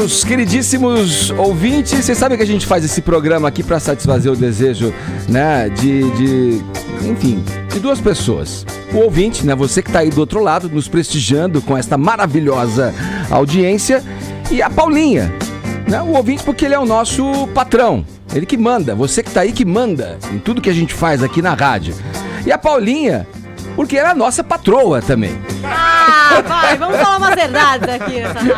Meus queridíssimos ouvintes, vocês sabem que a gente faz esse programa aqui para satisfazer o desejo, né, enfim, de duas pessoas. O ouvinte, né, você que está aí do outro lado, nos prestigiando com esta maravilhosa audiência, e a Paulinha, né, o ouvinte porque ele é o nosso patrão, ele que manda, você que está aí que manda em tudo que a gente faz aqui na rádio. E a Paulinha, porque ela é a nossa patroa também. Vai, vamos falar umas verdades aqui nessa rádio.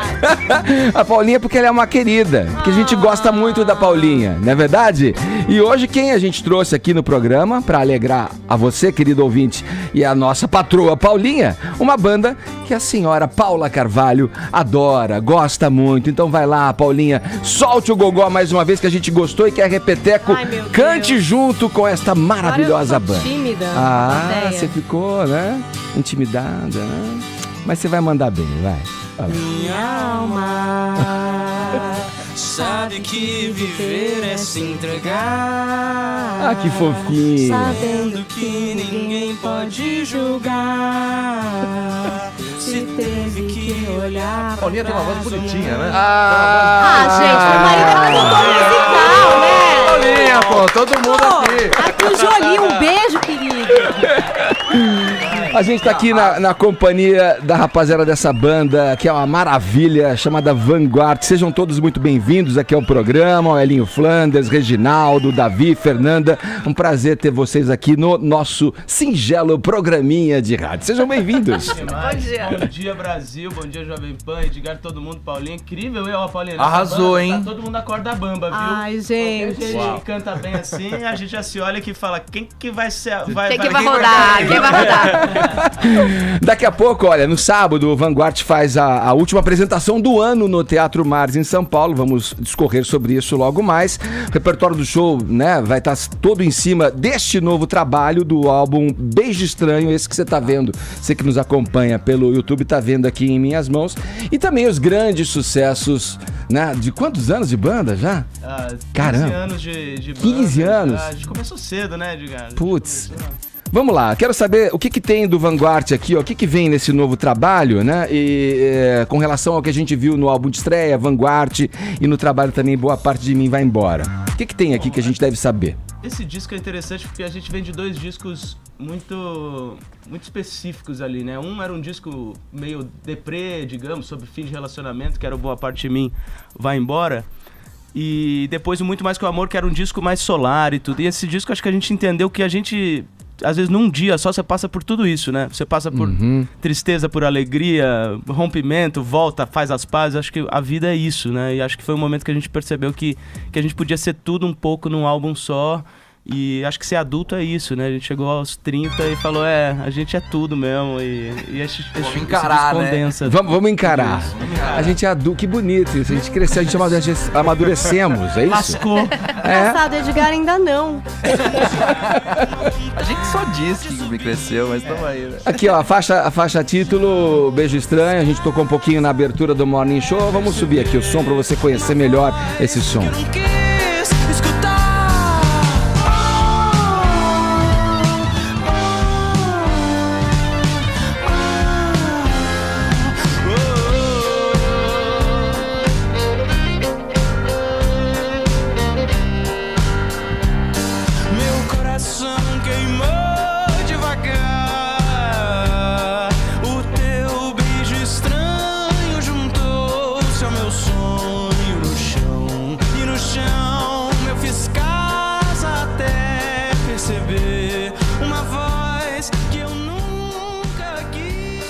A Paulinha porque ela é uma querida, porque a gente gosta muito da Paulinha, não é verdade? E hoje quem a gente trouxe aqui no programa para alegrar a você, querido ouvinte, e a nossa patroa Paulinha, uma banda que a senhora Paula Carvalho adora, gosta muito. Então vai lá, Paulinha, solte o gogó mais uma vez que a gente gostou e quer repeteco. Cante junto com esta maravilhosa banda. Tímida. Você ficou, né? Intimidada, né? Mas você vai mandar bem, vai. Minha alma sabe que viver é se entregar. Ah, que fofinho. Sabendo que ninguém pode julgar. Se teve que olhar. Paulinha tem uma voz bonitinha, né? Gente, meu marido é cantor musical, né? Paulinha, pô, todo mundo aqui. Aqui o Jolinho, um beijo, querido. A gente tá aqui na companhia da rapaziada dessa banda, que é uma maravilha, chamada Vanguard. Sejam todos muito bem-vindos aqui ao programa. O Elinho Flanders, Reginaldo, Davi, Fernanda. Um prazer ter vocês aqui no nosso singelo programinha de rádio. Sejam bem-vindos. Bom dia, Brasil. Bom dia, Jovem Pan. Edgar, todo mundo. Paulinha, incrível, ó, Paulinha. Arrasou, banda, hein? Tá todo mundo na corda bamba, viu? Ai, gente. Qualquer gente que canta bem assim, a gente já se olha aqui e fala, quem que vai ser... Quem que vai rodar? Quem vai rodar? Daqui a pouco, olha, no sábado, o Vanguard faz a última apresentação do ano no Teatro Mares, em São Paulo. Vamos discorrer sobre isso logo mais. O repertório do show, né, vai estar todo em cima deste novo trabalho do álbum Beijo Estranho, esse que você tá vendo. Você que nos acompanha pelo YouTube tá vendo aqui em minhas mãos. E também os grandes sucessos, né, de quantos anos de banda já? 15 anos de banda. 15 anos? A gente começou cedo, né, Edgar? Putz. Vamos lá, quero saber o que tem do Vanguard aqui, ó, o que vem nesse novo trabalho, né? E com relação ao que a gente viu no álbum de estreia, Vanguard, e no trabalho também Boa Parte de Mim Vai Embora. O que tem aqui que a gente deve saber? Esse disco é interessante porque a gente vem de dois discos muito específicos ali, né? Um era um disco meio deprê, digamos, sobre fim de relacionamento, que era o Boa Parte de Mim Vai Embora. E depois o Muito Mais Que o Amor, que era um disco mais solar e tudo. E esse disco acho que a gente entendeu que a gente... Às vezes num dia só você passa por tudo isso, né? Você passa por tristeza, por alegria, rompimento, volta, faz as pazes. Acho que a vida é isso, né? E acho que foi um momento que a gente percebeu que a gente podia ser tudo um pouco num álbum só. E acho que ser adulto é isso, né? A gente chegou aos 30 e falou, a gente é tudo mesmo. E vamos encarar, né? Vamos encarar. A gente é adulto, que bonito isso. A gente cresceu, a gente amadurecemos, é isso? Lascou. Engraçado, Edgar ainda não. A gente só disse que cresceu, mas tamo aí, né? Aqui, ó, a faixa título, Beijo Estranho. A gente tocou um pouquinho na abertura do Morning Show. Vamos subir aqui o som pra você conhecer melhor esse som.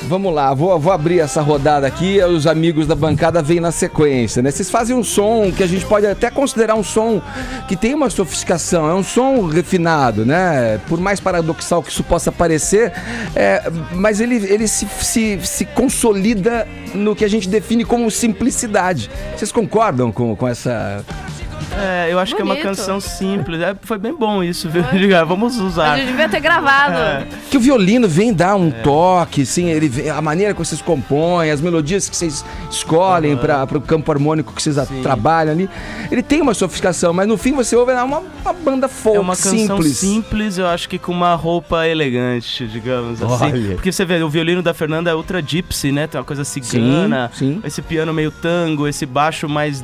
Vamos lá, vou abrir essa rodada aqui, os amigos da bancada vêm na sequência, né? Vocês fazem um som que a gente pode até considerar um som que tem uma sofisticação, é um som refinado, né? Por mais paradoxal que isso possa parecer, mas ele se consolida no que a gente define como simplicidade. Vocês concordam com essa Eu acho que é uma Bonito. canção simples. Foi bem bom isso, viu? Vamos A usar. gente devia ter gravado. Que o violino vem dar um toque, assim, a maneira que vocês compõem, as melodias que vocês escolhem para o campo harmônico que vocês trabalham ali. Ele tem uma sofisticação, mas no fim você ouve uma banda folk É uma canção simples. simples, eu acho que com uma roupa elegante, digamos assim. Olha. Porque você vê, o violino da Fernanda é ultra gypsy, né? Tem uma coisa cigana. Sim. Esse piano meio tango, esse baixo mais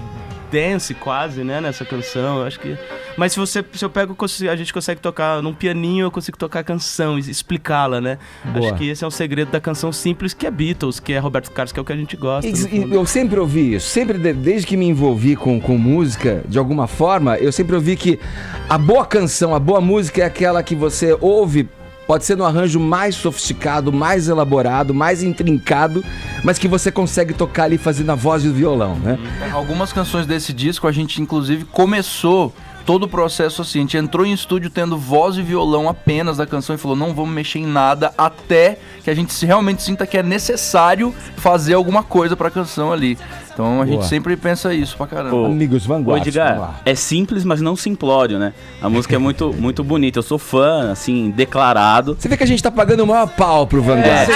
dance quase, né? Nessa canção, eu acho que... Mas se eu pego, a gente consegue tocar num pianinho, eu consigo tocar a canção e explicá-la, né? Boa. Acho que esse é o segredo da canção simples, que é Beatles, que é Roberto Carlos, que é o que a gente gosta. no fundo. Eu sempre ouvi isso, desde que me envolvi com música, de alguma forma, eu sempre ouvi que a boa canção, a boa música é aquela que você ouve, pode ser no arranjo mais sofisticado, mais elaborado, mais intrincado, mas que você consegue tocar ali fazendo a voz e o violão, né? Algumas canções desse disco a gente inclusive começou todo o processo assim, a gente entrou em estúdio tendo voz e violão apenas da canção e falou, não vamos mexer em nada até que a gente realmente sinta que é necessário fazer alguma coisa pra canção ali. Então a gente sempre pensa isso pra caramba. Amigos Ô, Vanguard. Edgar, é simples, mas não simplório, né? A música é muito, muito bonita. Eu sou fã, assim, declarado. Você vê que a gente tá pagando o maior pau pro Vanguard.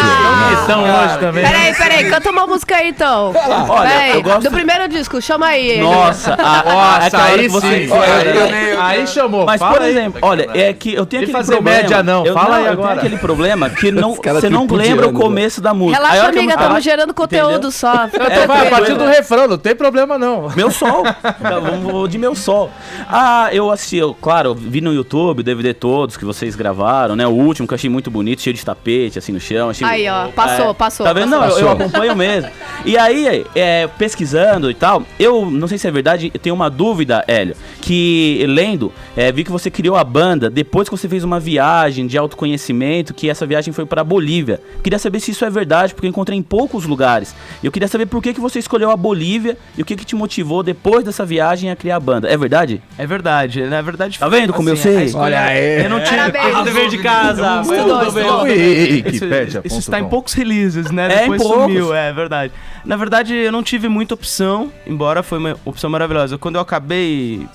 Estão longe também. Peraí, canta uma música aí então. Olha, Peraí, eu gosto... do primeiro disco, chama aí. Nossa, aquela hora que você... Aí chamou. Mas, fala por aí. exemplo, olha, é que eu tenho Tem aquele fazer problema... média, não. Fala aí eu agora. tenho aquele problema que não, caras você não tripudiando, lembra o começo da música. Aí a Relaxa, hora que a amiga, música estamos vai- gerando conteúdo Entendeu? só. Fica Então vai, a tranquilo. partir do refrão, não tem problema não. Meu Sol. Vamos de Meu Sol. Eu assisti, claro, vi no YouTube o DVD todos que vocês gravaram, né? O último que eu achei muito bonito, cheio de tapete, assim, no chão. Achei, Aí, ó, passou. Tá vendo? Não, Passou. eu acompanho mesmo. E aí, pesquisando e tal, eu não sei se é verdade, eu tenho uma dúvida, Hélio, que lendo, vi que você criou a banda depois que você fez uma viagem de autoconhecimento, que essa viagem foi pra Bolívia. Queria saber se isso é verdade, porque eu encontrei em poucos lugares. Eu queria saber por que você escolheu a Bolívia e o que te motivou depois dessa viagem a criar a banda. É verdade? É verdade, na verdade... Tá vendo como eu sei? a escolha- Olha aí. Eu não tinha... Parabéns. o dever de casa. Estudou. Isso está em poucos releases, né? É, Depois em poucos. sumiu, é verdade. Na verdade, eu não tive muita opção, embora foi uma opção maravilhosa. Quando eu acabei,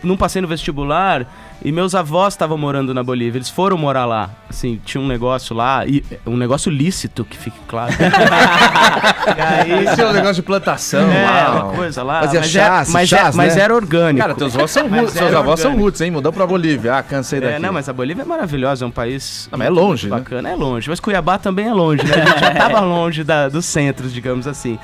não passei no vestibular, e meus avós estavam morando na Bolívia, eles foram morar lá. Assim, tinha um negócio lá, e um negócio lícito, que fique claro. Esse é o negócio de plantação. Uma coisa lá. Fazia mas chás, mas né? era orgânico. Cara, teus avós são roots, seus avós são roots, hein? Mudou pra Bolívia. Ah, cansei daqui. Não, mas a Bolívia é maravilhosa, é um país Não, mas é longe, né? bacana, é longe. Mas Cuiabá também é longe, né? A gente já tava longe dos centros, digamos assim.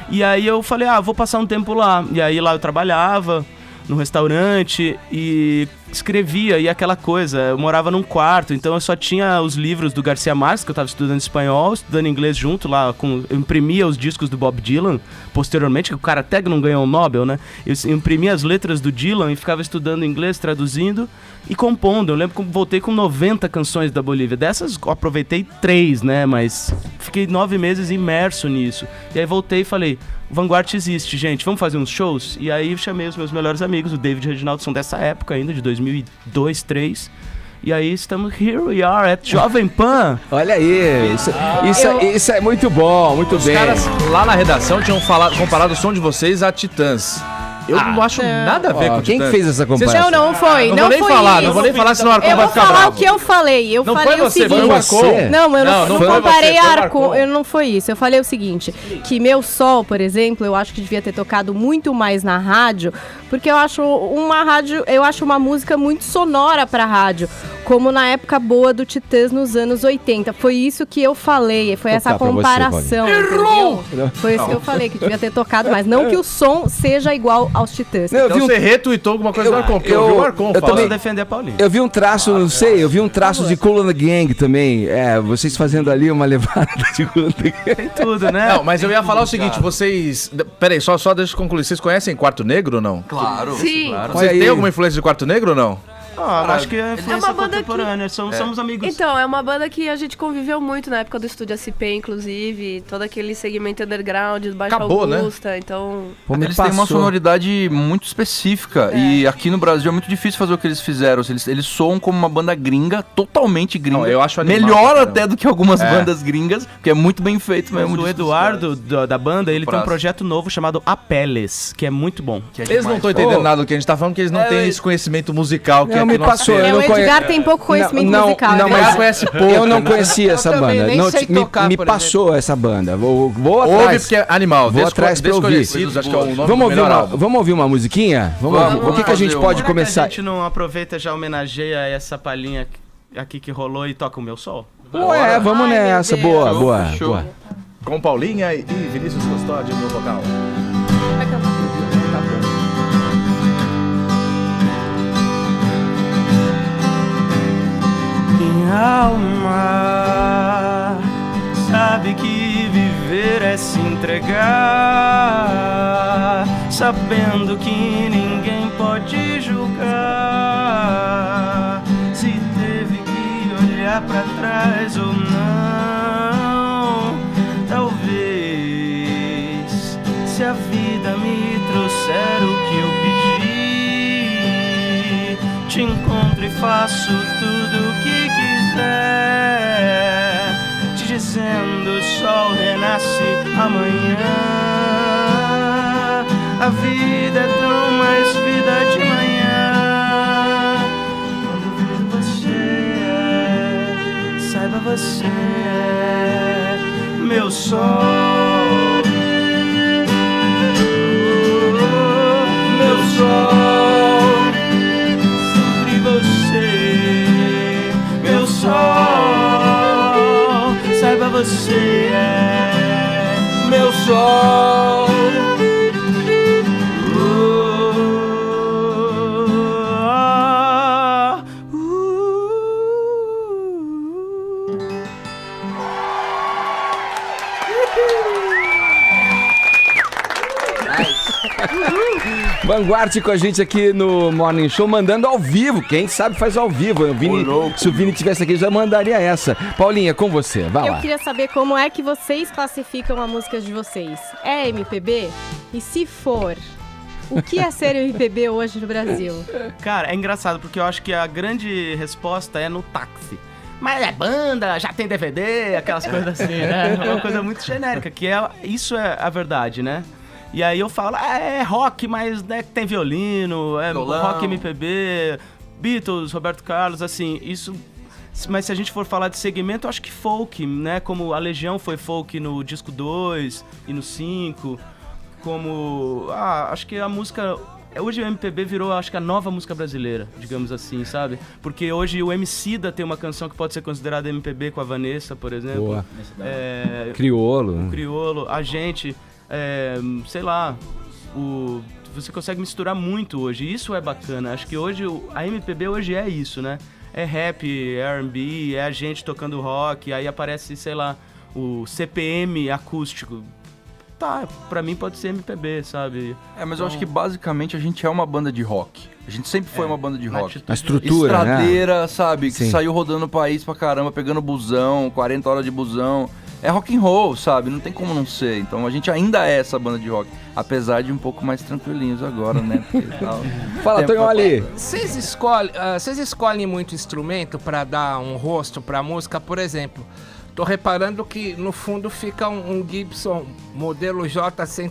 E aí eu falei, vou passar um tempo lá. E aí lá eu trabalhava no restaurante e escrevia, e aquela coisa, eu morava num quarto, então eu só tinha os livros do Garcia Marques, que eu tava estudando espanhol, estudando inglês junto lá, eu imprimia os discos do Bob Dylan, posteriormente, que o cara até não ganhou o Nobel, né? Eu imprimia as letras do Dylan e ficava estudando inglês, traduzindo e compondo. Eu lembro que voltei com 90 canções da Bolívia, dessas eu aproveitei 3, né? Mas fiquei 9 meses imerso nisso. E aí voltei e falei, Vanguard existe, gente, vamos fazer uns shows? E aí chamei os meus melhores amigos, o David e o Reginaldo, são dessa época ainda, de 2002, 2003. E aí estamos, here we are, at Jovem Pan. Olha aí, isso é muito bom, muito Os bem. caras lá na redação tinham comparado o som de vocês a Titãs. Eu não acho nada a ver com Quem Titãs. que fez essa comparação? Não foi. Não Não vou nem foi falar, isso. não vou nem falar, senão o Arcon Eu vai vou ficar falar bravo. o que eu falei. Eu Não falei foi o você, seguinte. foi o Você? Arcon. Não, eu não foi comparei você, foi o Arcon. Arcon. Eu não foi isso. Eu falei o seguinte, que Meu Sol, por exemplo, eu acho que devia ter tocado muito mais na rádio, porque eu acho uma música muito sonora pra rádio, como na época boa do Titãs nos anos 80. Foi isso que eu falei, foi essa Tocar pra você, comparação, entendeu? Foi isso que eu falei, que devia ter tocado mais. Não que o som seja igual aos Titãs. Não, eu Então vi um- você retweetou alguma coisa do Arcon, porque eu vi o Arcon eu falando. também- Defender a Paulinha. Eu vi um traço, não sei, eu vi um traço de Kool and the Gang também. Vocês fazendo ali uma levada de Kool and the Gang. Tem tudo, né? Não, mas eu ia falar o seguinte, vocês... Peraí, só deixa eu concluir. Vocês conhecem Quarto Negro ou não? Claro. Sim. claro. Olha Vocês aí. têm alguma influência de Quarto Negro ou não? Acho que é influência uma banda contemporânea, somos amigos. Então, é uma banda que a gente conviveu muito na época do Estúdio SP, inclusive. Todo aquele segmento underground, do Baixo Acabou, né? Augusta, então... Pô, me Eles têm uma passou. sonoridade muito específica e aqui no Brasil é muito difícil fazer o que eles fizeram. Eles soam como uma banda gringa, totalmente gringa. Não, eu acho animal, melhor cara. até do que algumas bandas gringas, porque é muito bem feito mesmo. O Eduardo da banda, ele tem um Prazo. projeto novo chamado Apeles, que é muito bom. Eles não estão entendendo nada do que a gente tá falando, porque eles não têm esse conhecimento musical que Não, é me que nós passou. temos. Eu O não conhe- Edgar tem pouco conhecimento musical. Não, né? mas conhece pouco, eu não né? conhecia essa também banda. nem Não, sei me tocar, me por passou essa banda. Vou Ouve atrás. porque é animal. Vou atrás pra ouvir. Desconhecidos, acho que é o nome Vamos do ouvir, melhor álbum. vamos ouvir uma musiquinha? Vamos Vamos, ouvir. O que a vamos gente fazer pode Será começar? que a gente não aproveita, já homenageia essa palhinha aqui que rolou e toca o meu sol? Ué, vamos Ai, meu nessa. Deus. Boa, Show, boa, show. boa. Com Paulinha e Vinícius Custódio no vocal. Vai cantar. Minha alma sabe que viver é se entregar, sabendo que ninguém pode julgar se teve que olhar pra trás ou não. Talvez, se a vida me trouxer o que eu pedi, te encontro e faço tudo o que quiser, te dizendo o sol renasce amanhã. A vida é tão mais vida de manhã. Quando vejo você, saiba você é meu sol. Meu sol, sempre você, meu sol, saiba você é meu sol. Vanguard com a gente aqui no Morning Show, mandando ao vivo. Quem sabe faz ao vivo. Se o Vini tivesse aqui, já mandaria essa. Paulinha, com você. Vai Eu lá. queria saber como é que vocês classificam a música de vocês. É MPB? E se for, o que é ser MPB hoje no Brasil? Cara, é engraçado porque eu acho que a grande resposta é no táxi. Mas é banda, já tem DVD, aquelas coisas assim, né? É uma coisa muito genérica, que isso é a verdade, né? E aí eu falo, é rock, mas né, tem violino, é Violão. rock MPB, Beatles, Roberto Carlos, assim, isso... Mas se a gente for falar de segmento, eu acho que folk, né? Como a Legião foi folk no disco 2 e no 5, como... acho que a música... Hoje o MPB virou, acho que a nova música brasileira, digamos assim, sabe? Porque hoje o Emicida tem uma canção que pode ser considerada MPB com a Vanessa, por exemplo. Boa. É, Criolo. o Criolo, a gente, sei lá, você consegue misturar muito hoje, isso é bacana. Acho que hoje, a MPB hoje é isso, né? É rap, é R&B, é a gente tocando rock, aí aparece, sei lá, o CPM acústico. Tá, pra mim pode ser MPB, sabe? Mas eu acho que basicamente a gente é uma banda de rock. A gente sempre foi uma banda de rock. A estrutura, né? Estradeira, sabe? Que Sim. saiu rodando o país pra caramba, pegando busão, 40 horas de busão. É rock and roll, sabe? Não tem como não ser. Então a gente ainda é essa banda de rock. Apesar de um pouco mais tranquilinhos agora, né? Porque, Fala, Tonhão ali. Vocês escolhem muito instrumento pra dar um rosto pra música, por exemplo. Tô reparando que no fundo fica um Gibson modelo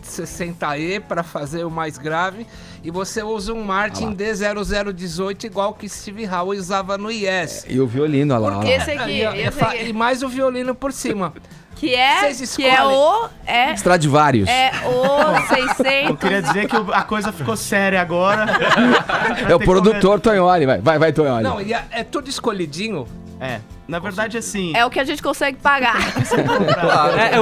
J160E para fazer o mais grave e você usa um Martin D0018 igual que Steve Howe usava no Yes. E o violino, olha lá. Olha lá. Esse aqui, E mais o violino por cima. que é Vocês que é escolhem. o é Stradivarius. o 600. Eu queria dizer que a coisa ficou séria agora. É o produtor Tonholi. Vai, Tonholi. Não, e é tudo escolhidinho. Na verdade, assim... É o que a gente consegue pagar.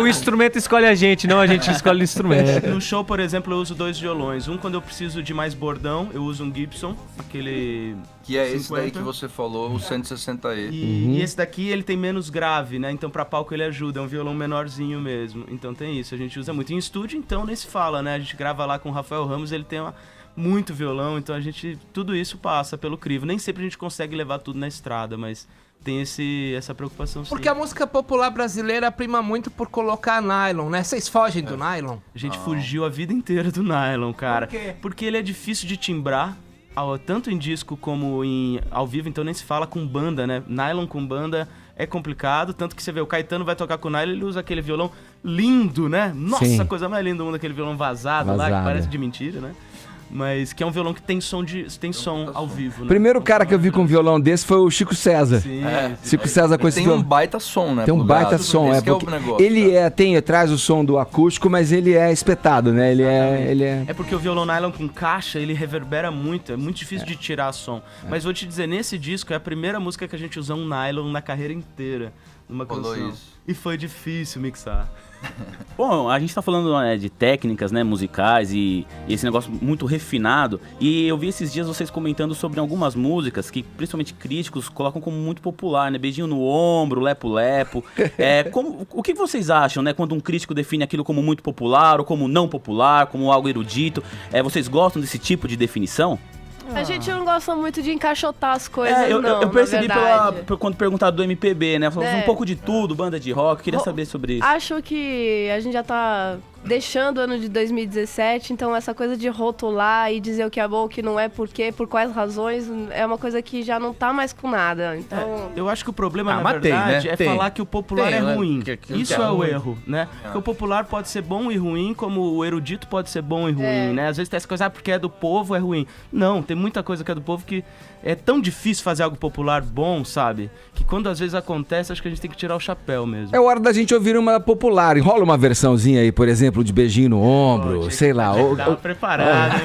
O instrumento escolhe a gente, não a gente escolhe o instrumento. No show, por exemplo, eu uso 2 violões. Um quando eu preciso de mais bordão, eu uso um Gibson, aquele... que é esse 50. daí que você falou, o 160E. E esse daqui, ele tem menos grave, né? Então pra palco ele ajuda, é um violão menorzinho mesmo. Então tem isso, a gente usa muito. Em estúdio, então, nem se fala, né? A gente grava lá com o Rafael Ramos, ele tem muito violão, então tudo isso passa pelo crivo. Nem sempre a gente consegue levar tudo na estrada, mas tem essa preocupação, sim. Porque a música popular brasileira prima muito por colocar nylon, né? Vocês fogem do nylon? A gente fugiu a vida inteira do nylon, cara. Por quê? Porque ele é difícil de timbrar, tanto em disco como ao vivo, então nem se fala com banda, né? Nylon com banda é complicado, tanto que você vê, o Caetano vai tocar com o nylon, ele usa aquele violão lindo, né? Nossa, Sim. a coisa mais linda do mundo, aquele violão vazado lá, que parece de mentira, né? Mas que é um violão que tem som ao vivo, né? Primeiro cara que eu vi com um violão desse foi o Chico César. Sim, Chico César com esse Tem violão. um baita som, né? Tem um plugado. baita som, Esse que porque é o negócio. ele traz o som do acústico, mas ele é espetado, né? Ele é... É porque o violão nylon com caixa, ele reverbera muito, é muito difícil de tirar som. Mas vou te dizer, nesse disco é a primeira música que a gente usou um nylon na carreira inteira, numa Rolou canção. isso. E foi difícil mixar. Bom, a gente tá falando de técnicas, né, musicais e esse negócio muito refinado. E eu vi esses dias vocês comentando sobre algumas músicas que, principalmente críticos, colocam como muito popular, né? Beijinho no ombro, lepo-lepo. O que vocês acham, né, quando um crítico define aquilo como muito popular ou como não popular, como algo erudito? Vocês gostam desse tipo de definição? A gente não gosta muito de encaixotar as coisas, eu percebi na verdade. quando perguntaram do MPB, né? Falamos É. um pouco de tudo, banda de rock, queria saber sobre isso. Acho que a gente já tá deixando o ano de 2017, então essa coisa de rotular e dizer o que é bom, o que não é, por quê, por quais razões, é uma coisa que já não tá mais com nada. Então, Eu acho que o problema, na mas tem, verdade, né? é Tem. falar que o popular Tem, é né? ruim. Que Isso é é o ruim. erro, né? Porque o popular pode ser bom e ruim, como o erudito pode ser bom e ruim, né? Às vezes tem essa coisa, porque é do povo, é ruim. Não, tem muita coisa que é do povo que é tão difícil fazer algo popular bom, sabe? Que quando às vezes acontece, acho que a gente tem que tirar o chapéu mesmo. É hora da gente ouvir uma popular. Enrola uma versãozinha aí, por exemplo, de beijinho no ombro, sei lá. Tava preparado, hein?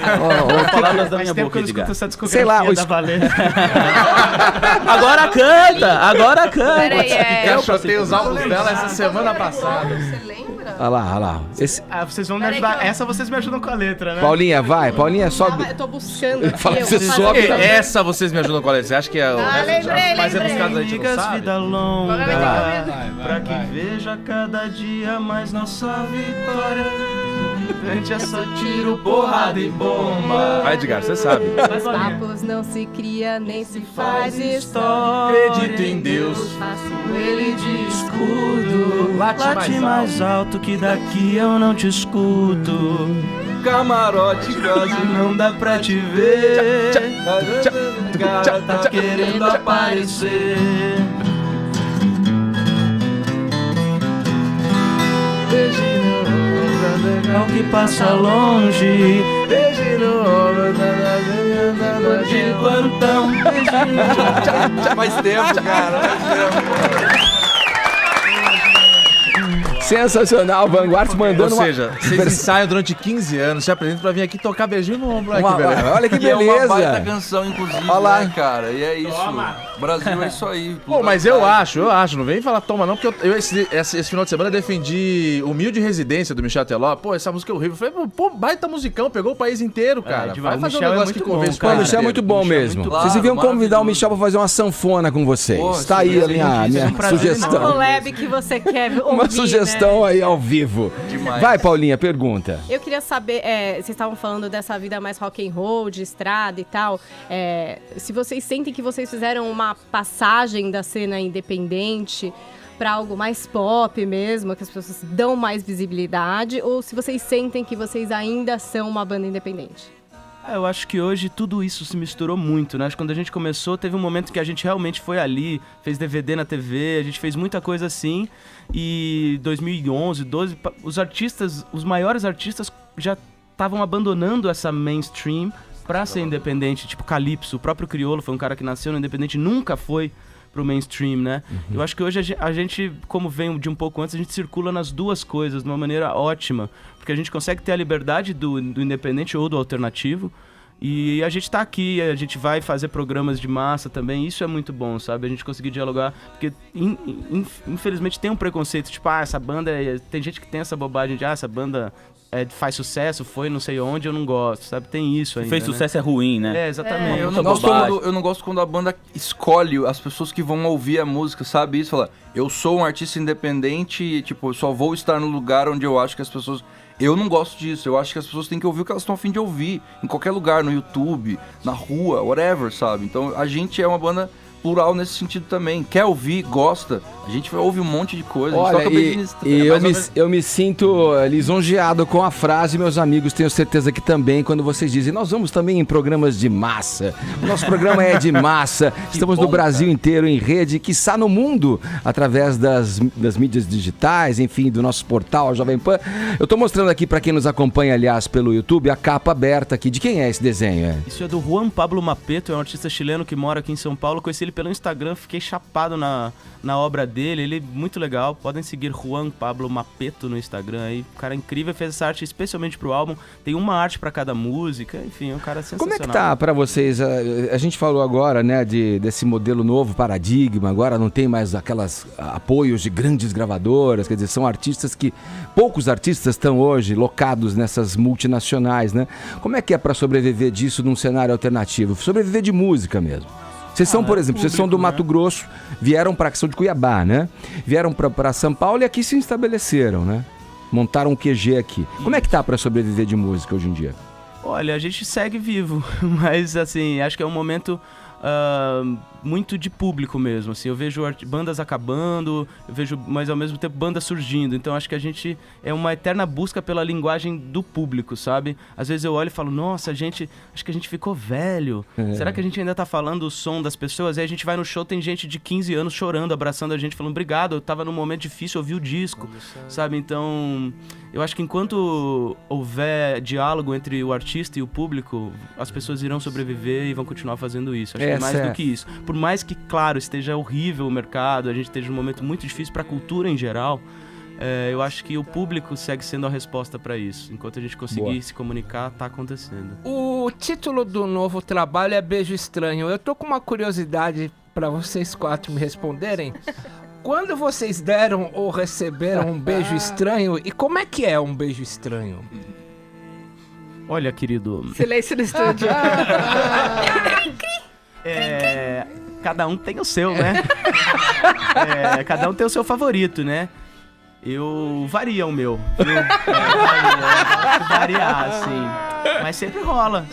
Palavras da Faz minha tempo boca, que eu não Edgar. escuto essa discografia Sei lá, da Valesca. Agora canta! Agora canta! peraí, Eu chutei os álbuns dela essa semana passada. Você lembra? Olha lá. Vocês vão me Peraí ajudar. que eu- Essa vocês me ajudam com a letra, né? Paulinha, vai. Paulinha, sobe. Eu tô buscando aqui. Fala que você eu- sobe. Essa vocês me ajudam com a letra. Você acha que é o lembrei, mais lembrei. rebuscado a gente não Amigas, sabe? vida longa, Agora vai ter que pra que veja cada dia mais nossa vitória. Frente é só tiro, porrada e bomba. Vai, Edgar, você sabe. Os papos não se cria, nem se faz história. Acredito em Deus, Faço ele de escudo. Late mais alto que daqui eu não te escuto. Camarote quase Não dá pra te ver. O cara tá querendo aparecer. Legal que passa longe. Beijo no ombro de plantão. mais tempo, cara. Sensacional, Vanguards mandando Ou seja, vocês ensaiam durante 15 anos, se apresentam pra vir aqui tocar beijinho no ombro. Olha que beleza. Olha que E é uma baita beleza. canção, inclusive, Olha lá. né, cara? E é isso. Brasil é isso aí. Pô, mas eu acho. Não vem falar toma não, porque esse final de semana defendi Humilde Residência do Michel Teló. Pô, essa música é horrível. Eu falei, pô, baita musicão, pegou o país inteiro, cara. demais. Vai fazer O um Michel é negócio que muito bom, convence Pô, o Michel é muito bom Michel é mesmo. muito Vocês bom. deviam convidar o Maravilhoso. Michel pra fazer uma sanfona com vocês. Pô, Está aí a minha é um prazer sugestão. enorme. collab que você quer ouvir, Uma sugestão né? aí ao vivo. Demais. Vai, Paulinha, pergunta. Eu queria saber, vocês estavam falando dessa vida mais rock and roll, de estrada e tal. Se vocês sentem que vocês fizeram uma passagem da cena independente para algo mais pop mesmo, que as pessoas dão mais visibilidade, ou se vocês sentem que vocês ainda são uma banda independente. Eu acho que hoje tudo isso se misturou muito, né? Acho que quando a gente começou, teve um momento que a gente realmente foi ali, fez DVD na TV, a gente fez muita coisa assim. E 2011, 12, os maiores artistas já estavam abandonando essa mainstream pra ser independente, tipo Calypso, o próprio Criolo foi um cara que nasceu no independente, nunca foi pro mainstream, né? Eu acho que hoje a gente, como vem de um pouco antes, a gente circula nas duas coisas de uma maneira ótima, porque a gente consegue ter a liberdade do independente ou do alternativo, e a gente tá aqui, a gente vai fazer programas de massa também, isso é muito bom, sabe? A gente conseguir dialogar, porque infelizmente tem um preconceito, tipo, essa banda, tem gente que tem essa bobagem de, essa banda faz sucesso, foi não sei onde, eu não gosto, sabe? Tem isso ainda, Fez né? sucesso é ruim, né? Exatamente. Eu não gosto quando a banda escolhe as pessoas que vão ouvir a música, sabe? Isso, fala, eu sou um artista independente, tipo, eu só vou estar no lugar onde eu acho que as pessoas... Eu não gosto disso, eu acho que as pessoas têm que ouvir o que elas estão a fim de ouvir, em qualquer lugar, no YouTube, na rua, whatever, sabe? Então a gente é uma banda plural nesse sentido também. Quer ouvir, gosta, a gente vai ouvir um monte de coisa. Olha, a gente toca eu me sinto lisonjeado com a frase, meus amigos, tenho certeza que também, quando vocês dizem, nós vamos também em programas de massa. O nosso programa é de massa, estamos no Brasil inteiro em rede, quiçá no mundo, através das mídias digitais, enfim, do nosso portal, a Jovem Pan. Eu tô mostrando aqui para quem nos acompanha, aliás, pelo YouTube, a capa aberta aqui. De quem é esse desenho? Isso é do Juan Pablo Mapeto, é um artista chileno que mora aqui em São Paulo. Conheci ele pelo Instagram, fiquei chapado na obra dele, ele é muito legal. Podem seguir Juan Pablo Mapeto no Instagram aí. O cara é incrível, fez essa arte especialmente pro álbum. Tem uma arte pra cada música, enfim, é um cara sensacional. Como é que tá pra vocês? A gente falou agora, né, desse modelo novo, paradigma, agora não tem mais aquelas apoios de grandes gravadoras, quer dizer, são artistas que... Poucos artistas estão hoje locados nessas multinacionais, né? Como é que é pra sobreviver disso num cenário alternativo? Sobreviver de música mesmo. Vocês são, por exemplo, vocês são do Mato Grosso, vieram para são de Cuiabá, né? Vieram para São Paulo e aqui se estabeleceram, né? Montaram um QG aqui. Como é que tá para sobreviver de música hoje em dia? Olha, a gente segue vivo, mas assim, acho que é um momento muito de público mesmo, assim, eu vejo bandas acabando, eu vejo, mas ao mesmo tempo bandas surgindo, então acho que a gente é uma eterna busca pela linguagem do público, sabe? Às vezes eu olho e falo, nossa, acho que a gente ficou velho, será que a gente ainda tá falando o som das pessoas? Aí a gente vai no show, tem gente de 15 anos chorando, abraçando a gente, falando, obrigado, eu tava num momento difícil, ouvi o disco, sabe? Então, eu acho que enquanto houver diálogo entre o artista e o público, as pessoas irão sobreviver e vão continuar fazendo isso, acho que é mais do que isso. Por mais que, claro, esteja horrível o mercado, a gente esteja num momento muito difícil para a cultura em geral, eu acho que o público segue sendo a resposta para isso. Enquanto a gente conseguir se comunicar, tá acontecendo. O título do novo trabalho é Beijo Estranho. Eu tô com uma curiosidade para vocês quatro me responderem. Quando vocês deram ou receberam um beijo estranho, e como é que é um beijo estranho? Olha, querido... Silêncio no estúdio. Cada um tem o seu, né? Cada um tem o seu favorito, né? Varia o meu. Variar, assim. Mas sempre rola.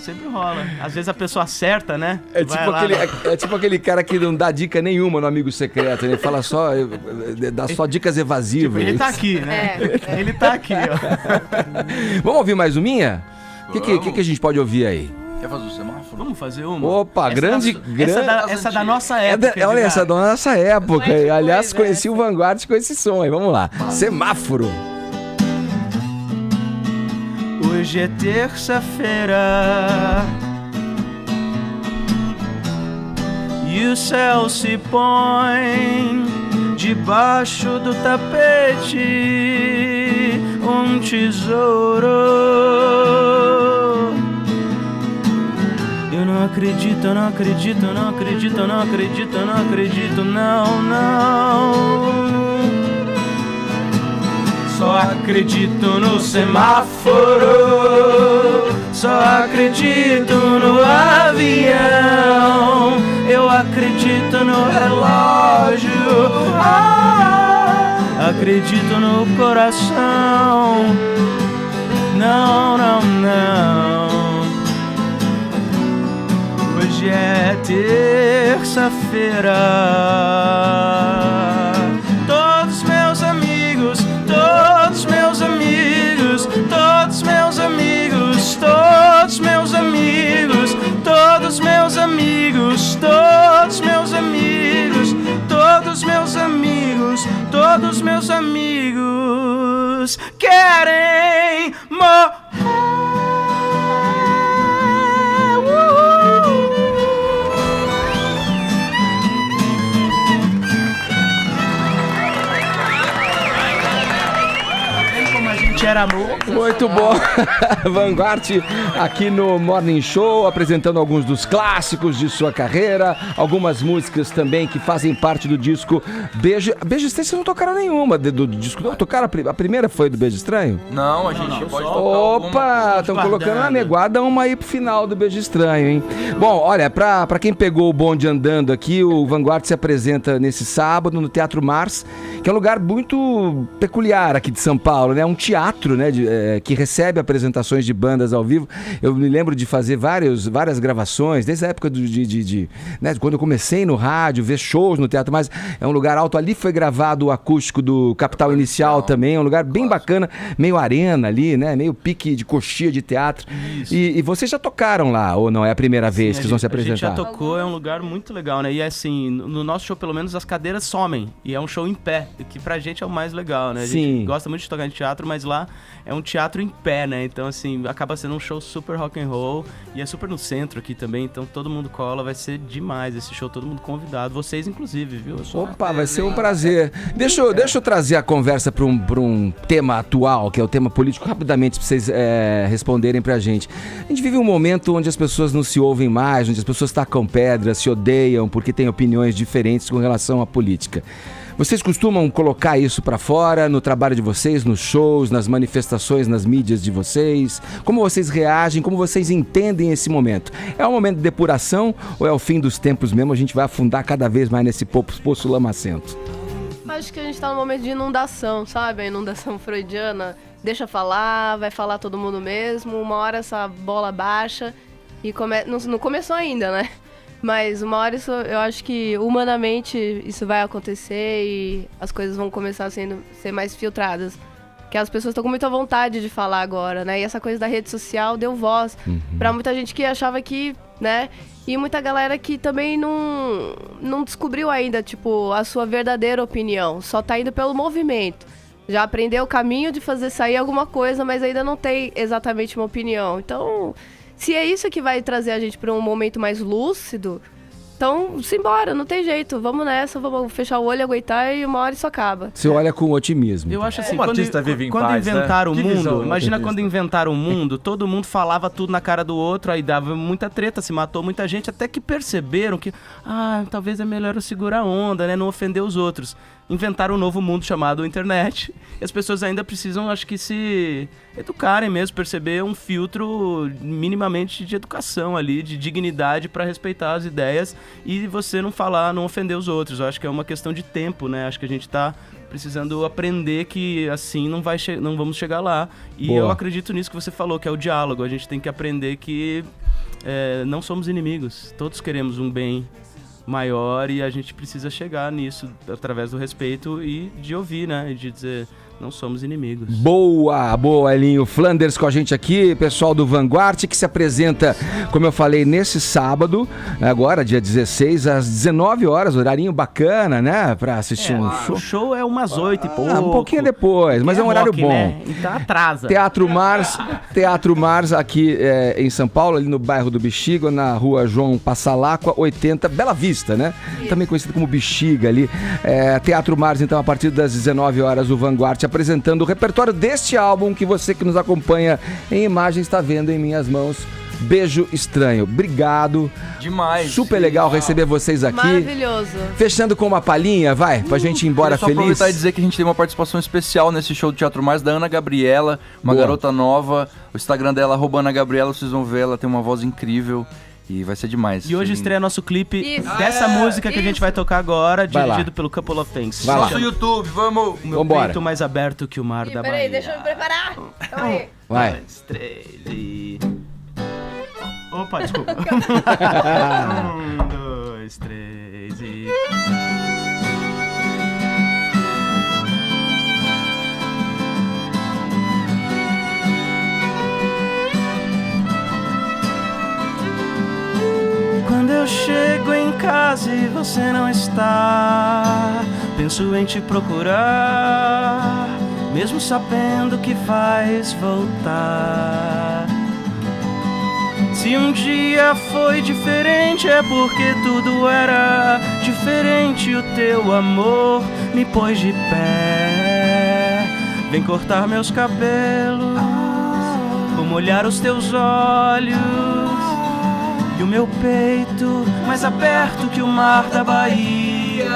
Às vezes a pessoa acerta, né? É tipo aquele cara que não dá dica nenhuma no Amigo Secreto, ele fala só, dá só dicas evasivas. Tipo, ele tá aqui, né? Ele tá aqui, ó. Vamos ouvir mais uminha? O que a gente pode ouvir aí? Quer fazer o semáforo? Vamos fazer uma? Opa, essa da nossa época. Olha, essa da nossa época. Aliás, conheci o Vanguard com esse som aí. Vamos lá. Semáforo. Hoje é terça-feira e o céu se põe debaixo do tapete um tesouro. Eu não acredito, eu não acredito, eu não acredito, eu não acredito, eu não acredito, não, não. Só acredito no semáforo, só acredito no avião, eu acredito no relógio, acredito no coração, não, não, não. Hoje é terça-feira. Todos meus amigos, todos meus amigos, todos meus amigos, todos meus amigos, todos meus amigos, todos meus amigos, todos meus amigos, todos meus amigos querem morrer. Vanguard era amor. Muito bom. Vanguard aqui no Morning Show, apresentando alguns dos clássicos de sua carreira, algumas músicas também que fazem parte do disco Beijo. Beijo Estranho, vocês não tocaram nenhuma do disco, não? Tocaram a primeira foi do Beijo Estranho? Não, a gente pode tocar Opa, estão colocando na neguada uma aí pro final do Beijo Estranho, hein? Bom, olha, pra quem pegou o bonde andando aqui, o Vanguard se apresenta nesse sábado no Teatro Mars, que é um lugar muito peculiar aqui de São Paulo, né? Um teatro, né, que recebe apresentações de bandas ao vivo. Eu me lembro de fazer várias gravações, desde a época né, quando eu comecei no rádio, ver shows no Teatro Mars. É um lugar alto. Ali foi gravado o acústico do Capital Inicial também, é um lugar bem bacana, meio arena ali, né? Meio pique de coxia de teatro. E vocês já tocaram lá, ou não? É a primeira vez que vão se apresentar? A gente já tocou, é um lugar muito legal, né? E assim, no nosso show, pelo menos, as cadeiras somem. E é um show em pé, que pra gente é o mais legal, né? A gente gosta muito de tocar em teatro, mas lá é um teatro em pé, né? Então, assim, acaba sendo um show super rock and roll. E é super no centro aqui também, então todo mundo cola, vai ser demais esse show, todo mundo convidado. Vocês, inclusive, viu? Opa, vai ser um prazer. Deixa eu trazer a conversa para um tema atual, que é o tema político, rapidamente, para vocês responderem pra gente. A gente vive um momento onde as pessoas não se ouvem mais, onde as pessoas tacam pedras, se odeiam porque têm opiniões diferentes com relação à política. Vocês costumam colocar isso pra fora no trabalho de vocês, nos shows, nas manifestações, nas mídias de vocês? Como vocês reagem? Como vocês entendem esse momento? É um momento de depuração ou é o fim dos tempos mesmo? A gente vai afundar cada vez mais nesse poço lamacento? Acho que a gente tá num momento de inundação, sabe? A inundação freudiana. Deixa falar, vai falar todo mundo mesmo. Uma hora essa bola baixa e não começou ainda, né? Mas uma hora eu acho que humanamente isso vai acontecer e as coisas vão começar a ser mais filtradas. Porque as pessoas estão com muita vontade de falar agora, né? E essa coisa da rede social deu voz pra muita gente que achava que, né? E muita galera que também não descobriu ainda, tipo, a sua verdadeira opinião. Só tá indo pelo movimento. Já aprendeu o caminho de fazer sair alguma coisa, mas ainda não tem exatamente uma opinião. Então, se é isso que vai trazer a gente para um momento mais lúcido, então simbora, não tem jeito. Vamos nessa, vamos fechar o olho, aguentar e uma hora isso acaba. Você olha com otimismo. Eu acho assim, Como artista vive em quando paz, inventaram né? o mundo, Divisão, imagina artista. quando inventaram o mundo, todo mundo falava tudo na cara do outro, aí dava muita treta, se matou muita gente, até que perceberam que, talvez é melhor eu segurar a onda, né, não ofender os outros. Inventaram um novo mundo chamado internet. E as pessoas ainda precisam, acho que, se educarem mesmo, perceber um filtro minimamente de educação ali, de dignidade para respeitar as ideias e você não falar, não ofender os outros. Eu acho que é uma questão de tempo, né? Acho que a gente tá precisando aprender que assim não vamos chegar lá. E Boa. eu acredito nisso que você falou, que é o diálogo. A gente tem que aprender que não somos inimigos. Todos queremos um bem maior e a gente precisa chegar nisso através do respeito e de ouvir, né? E de dizer, não somos inimigos. Boa, Elinho. Flanders com a gente aqui, pessoal do Vanguard, que se apresenta, como eu falei, nesse sábado, agora, dia 16, às 19 horas, horarinho bacana, né? Pra assistir um show. O show é umas 8 e pouco. Um pouquinho depois, mas é um horário rock, bom. né? Então atrasa. Teatro Mars aqui em São Paulo, ali no bairro do Bexiga, na rua João Passalacqua, 80, Bela Vista, né? Também conhecido como Bexiga ali. Teatro Mars, então, a partir das 19 horas, o Vanguard apresentando o repertório deste álbum que você que nos acompanha em imagem está vendo em minhas mãos. Beijo Estranho. Obrigado. Demais. Super legal receber vocês aqui. Maravilhoso. Fechando com uma palhinha, vai, pra gente ir embora só feliz. Aproveitar e dizer que a gente tem uma participação especial nesse show do Teatro Mais da Ana Gabriela, uma Boa. garota nova. O Instagram dela é @Ana Gabriela, vocês vão ver, ela tem uma voz incrível. E vai ser demais. E hoje estreia nosso clipe Isso. dessa música que a gente vai tocar agora, Vai lá. dirigido pelo Couple of Things. Vai lá. Nosso YouTube, vamos! O meu Vambora. peito mais aberto que o mar da Bahia. Peraí, deixa eu me preparar. Calma aí. Vai. 2, 3 e... Opa, desculpa. 1, 2, 3 e... Quando eu chego em casa e você não está, penso em te procurar, mesmo sabendo que vais voltar. Se um dia foi diferente é porque tudo era diferente. O teu amor me pôs de pé. Vem cortar meus cabelos, vou molhar os teus olhos e o meu peito mais aberto que o mar da Bahia.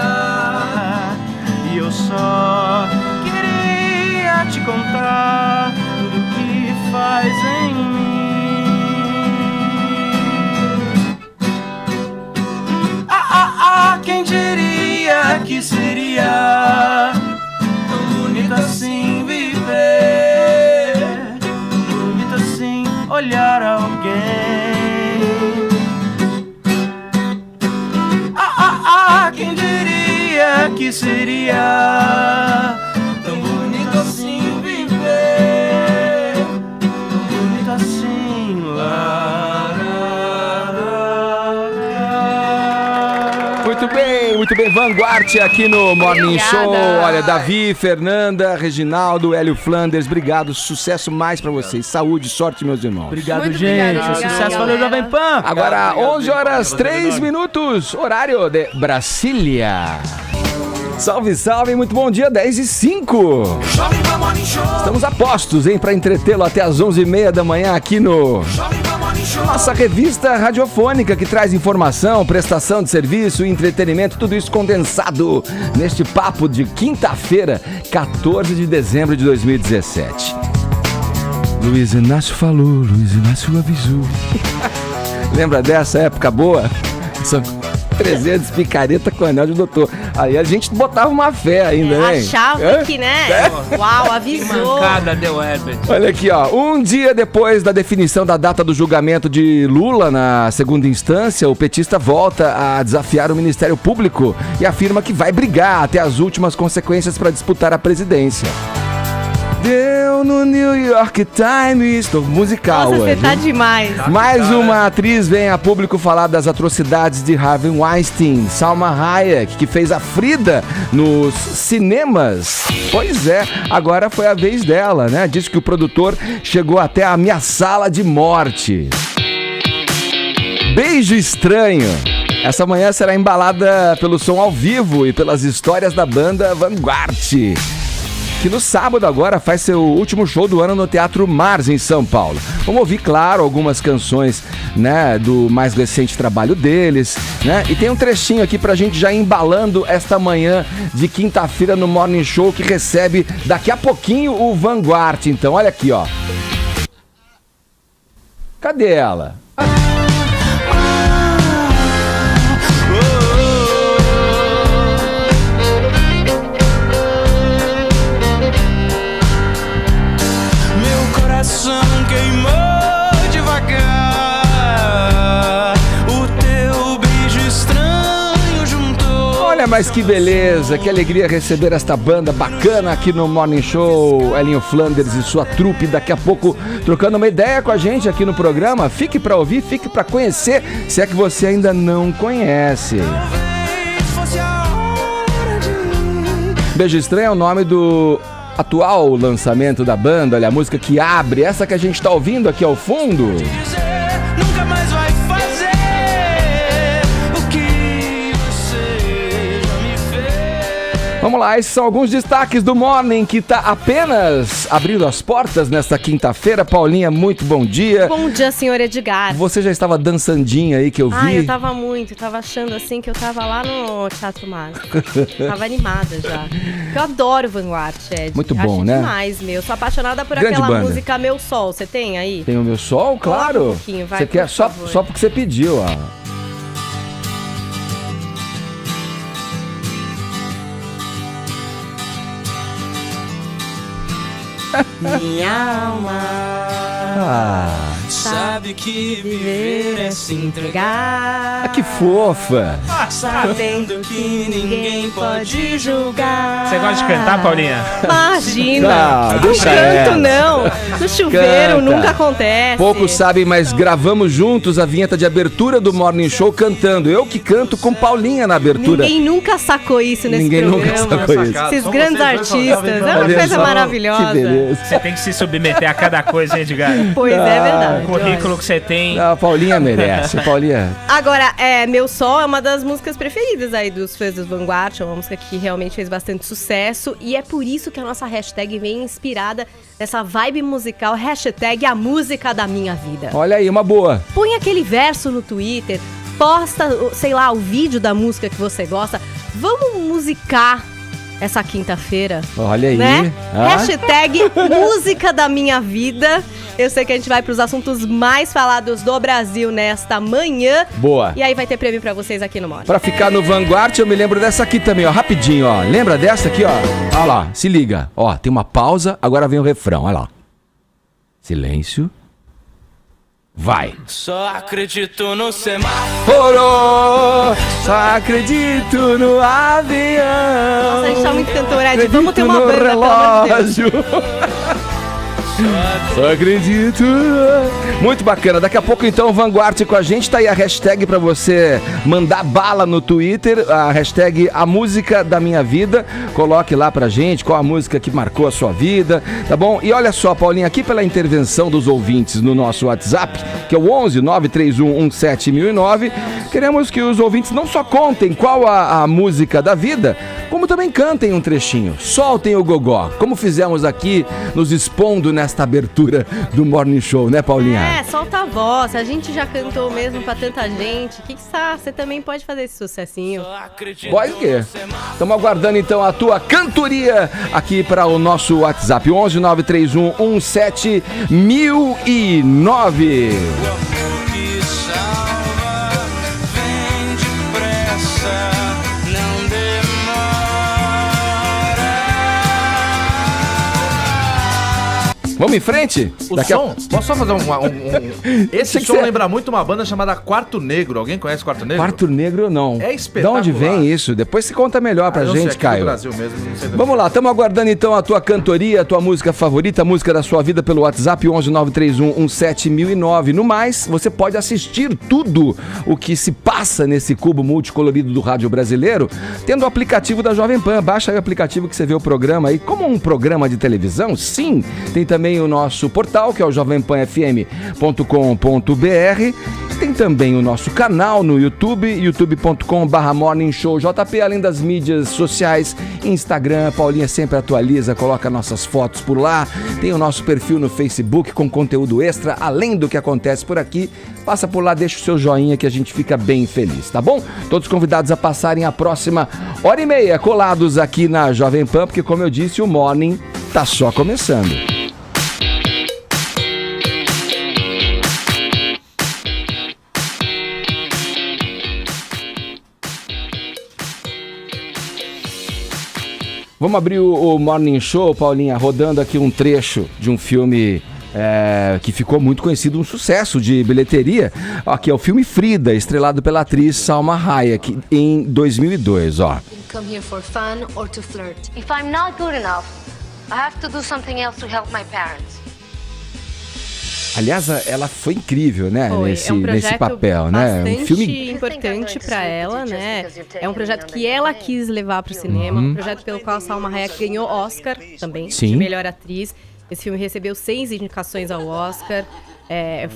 E eu só queria te contar tudo que faz em mim. Quem diria que seria tão bonito assim viver, tão bonito assim olhar alguém. Quem diria que seria tão bonito assim viver, tão bonito assim Muito bem, Vanguard aqui no Morning Show. Olha, Davi, Fernanda, Reginaldo, Hélio Flanders, obrigado, sucesso mais pra vocês. Saúde, sorte, meus irmãos. Obrigado, Muito gente. obrigado, Sucesso, valeu, Jovem Pan. Agora, 11 horas 3 minutos, horário de Brasília. Salve, salve, muito bom dia, 10h05. Estamos a postos, hein, pra entretê-lo até as 11h30 da manhã aqui no nossa revista radiofônica que traz informação, prestação de serviço e entretenimento, tudo isso condensado neste papo de quinta-feira, 14 de dezembro de 2017. Luiz Inácio falou, Luiz Inácio avisou. Lembra dessa época boa? São 300 picareta com anel de doutor. Aí a gente botava uma fé ainda, né? Achava que, né? Uau, avisou. Mancada deu Herbert. Olha aqui, ó. Um dia depois da definição da data do julgamento de Lula na segunda instância, o petista volta a desafiar o Ministério Público e afirma que vai brigar até as últimas consequências para disputar a presidência. Deu no New York Times. Tô musical Nossa, hoje. você tá demais. Mais uma atriz vem a público falar das atrocidades de Harvey Weinstein. Salma Hayek, que fez a Frida nos cinemas. Pois é, agora foi a vez dela, né? Diz que o produtor chegou até a ameaçá-la de morte. Beijo estranho. Essa manhã será embalada pelo som ao vivo e pelas histórias da banda Vanguard, que no sábado agora faz seu último show do ano no Teatro Mars, em São Paulo. Vamos ouvir, claro, algumas canções, né, do mais recente trabalho deles, né? E tem um trechinho aqui pra gente já embalando esta manhã de quinta-feira no Morning Show, que recebe daqui a pouquinho o Vanguard. Então, olha aqui, ó. Cadê ela? Queimou devagar, o teu beijo estranho juntou. Olha, mas que beleza, que alegria receber esta banda bacana aqui no Morning Show. Elinho Flanders e sua trupe daqui a pouco trocando uma ideia com a gente aqui no programa. Fique pra ouvir, fique pra conhecer, se é que você ainda não conhece. Beijo Estranho é o nome do atual lançamento da banda. Olha, a música que abre, essa que a gente tá ouvindo aqui ao fundo. Nunca mais vai fazer o que você já me fez. Vamos lá, esses são alguns destaques do Morning, que tá apenas abrindo as portas nesta quinta-feira. Paulinha, muito bom dia. Bom dia, senhor Edgar. Você já estava dançandinha aí, que eu vi. Eu tava tava achando assim que eu tava lá no Teatro Mars. Tava animada já. Eu adoro Vanguard, Ed. Muito bom, né? Demais, meu. Sou apaixonada por Grande aquela banda. música Meu Sol. Você tem aí? Tem o Meu Sol, claro. Coloca um pouquinho, vai, você quer por só favor. porque você pediu, ó. Minha alma Sabe que viver é se entregar. Ah, que fofa. sabendo Que ninguém pode julgar. Você gosta de cantar, Paulinha? Imagina! Ah, não deixa canto, ela. não! No chuveiro, Canta. nunca acontece. Poucos sabem, mas gravamos juntos a vinheta de abertura do Morning Show cantando. Eu que canto com Paulinha na abertura. Ninguém nunca sacou isso nesse Ninguém nunca programa. sacou isso. Esses Só grandes vocês dois artistas. falavam, É uma Olha coisa só, maravilhosa. Que beleza. Você tem que se submeter a cada coisa, hein, Edgar? Pois é verdade. O currículo que você tem. A Paulinha merece. Paulinha. Agora, Meu Sol é uma das músicas preferidas aí dos fãs do Vanguard, é uma música que realmente fez bastante sucesso e é por isso que a nossa hashtag vem inspirada nessa vibe musical, hashtag a música da minha vida. Olha aí, uma boa. Põe aquele verso no Twitter, posta, sei lá, o vídeo da música que você gosta, vamos musicar essa quinta-feira. Olha aí. Né? Hashtag música da minha vida. Eu sei que a gente vai para os assuntos mais falados do Brasil nesta manhã. Boa. E aí vai ter prêmio para vocês aqui no Morning. Pra ficar no Vanguard, eu me lembro dessa aqui também, ó, rapidinho, ó. Lembra dessa aqui, ó? Olha lá, se liga. Ó, tem uma pausa, agora vem o refrão, olha lá. Silêncio. Vai. Só acredito no semáforo. Só acredito no avião. Nossa, a gente tá muito cantora, Ed. Vamos ter Acredito uma no banda, pelo amor de Deus. relógio. Só acredito. Muito bacana. Daqui a pouco, então, o Vanguard com a gente. Tá aí a hashtag pra você mandar bala no Twitter. A hashtag a música da minha vida. Coloque lá pra gente qual a música que marcou a sua vida, tá bom? E olha só, Paulinha, aqui pela intervenção dos ouvintes no nosso WhatsApp, que é o 11 931 17 1009, queremos que os ouvintes não só contem qual a música da vida, como também cantem um trechinho. Soltem o gogó, como fizemos aqui, nos expondo nesta abertura do Morning Show, né, Paulinha? Solta a voz. A gente já cantou mesmo pra tanta gente. Que sabe? Você também pode fazer esse sucessinho. Pode o quê? Estamos aguardando, então, a tua cantoria aqui para o nosso WhatsApp, 11 931 17 1009. Vamos em frente? Posso só fazer Esse som lembra muito uma banda chamada Quarto Negro. Alguém conhece Quarto Negro? Quarto Negro, não. É espetacular. De onde vem isso? Depois você conta melhor pra gente, aqui Caio. do Brasil mesmo, não sei. Vamos lá, estamos aguardando então a tua cantoria, a tua música favorita, a música da sua vida pelo WhatsApp 11 931 17 1009. No mais, você pode assistir tudo o que se passa nesse cubo multicolorido do rádio brasileiro, tendo o aplicativo da Jovem Pan. Baixa aí o aplicativo que você vê o programa aí como um programa de televisão. Sim, tem também o nosso portal, que é o jovempanfm.com.br. Tem também o nosso canal no YouTube, youtube.com/morningshowjp, além das mídias sociais, Instagram, Paulinha sempre atualiza, coloca nossas fotos por lá. Tem o nosso perfil no Facebook com conteúdo extra, além do que acontece por aqui. Passa por lá, deixa o seu joinha que a gente fica bem feliz, tá bom? Todos convidados a passarem a próxima hora e meia colados aqui na Jovem Pan, porque como eu disse, o Morning tá só começando. Vamos abrir o Morning Show, Paulinha, rodando aqui um trecho de um filme que ficou muito conhecido, um sucesso de bilheteria. Aqui é o filme Frida, estrelado pela atriz Salma Hayek, em 2002, ó. Come here for fun or to flirt. If I'm not good enough, I have to do something else to help my parents. Aliás, ela foi incrível, né, nesse papel, né? Um filme importante para ela, né? É um projeto que ela quis levar para o cinema, um projeto pelo qual a Salma Hayek ganhou Oscar também, de melhor atriz. Esse filme recebeu 6 indicações ao Oscar.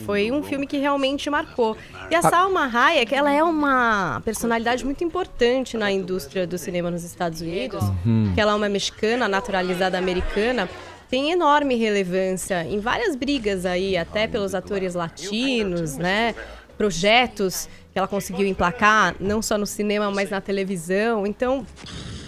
Foi um filme que realmente marcou. E a Salma Hayek, ela é uma personalidade muito importante na indústria do cinema nos Estados Unidos, que ela é uma mexicana, naturalizada americana. Tem enorme relevância em várias brigas aí, até pelos atores latinos, né? Projetos que ela conseguiu emplacar, não só no cinema, mas na televisão. Então,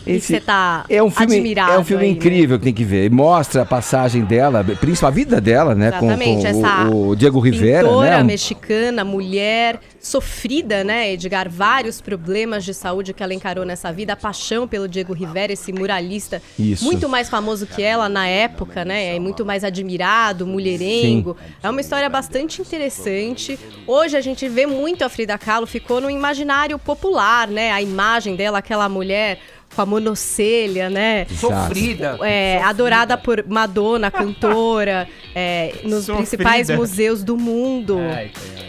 você tá admirado. É um filme incrível, né? Que tem que ver. Mostra a passagem dela, principalmente a vida dela, né? Exatamente, com o Diego Rivera, pintora, né? mexicana, mulher, sofrida, né, Edgar? Vários problemas de saúde que ela encarou nessa vida. A paixão pelo Diego Rivera, esse muralista muito mais famoso que ela na época, né? Muito mais admirado, mulherengo. Sim. É uma história bastante interessante. Hoje a gente vê muito a Frida Kahlo, ficou no imaginário popular, né? A imagem dela, aquela mulher com a monocelha, né? Sofrida. Adorada por Madonna, cantora. nos Sofrida. principais museus do mundo.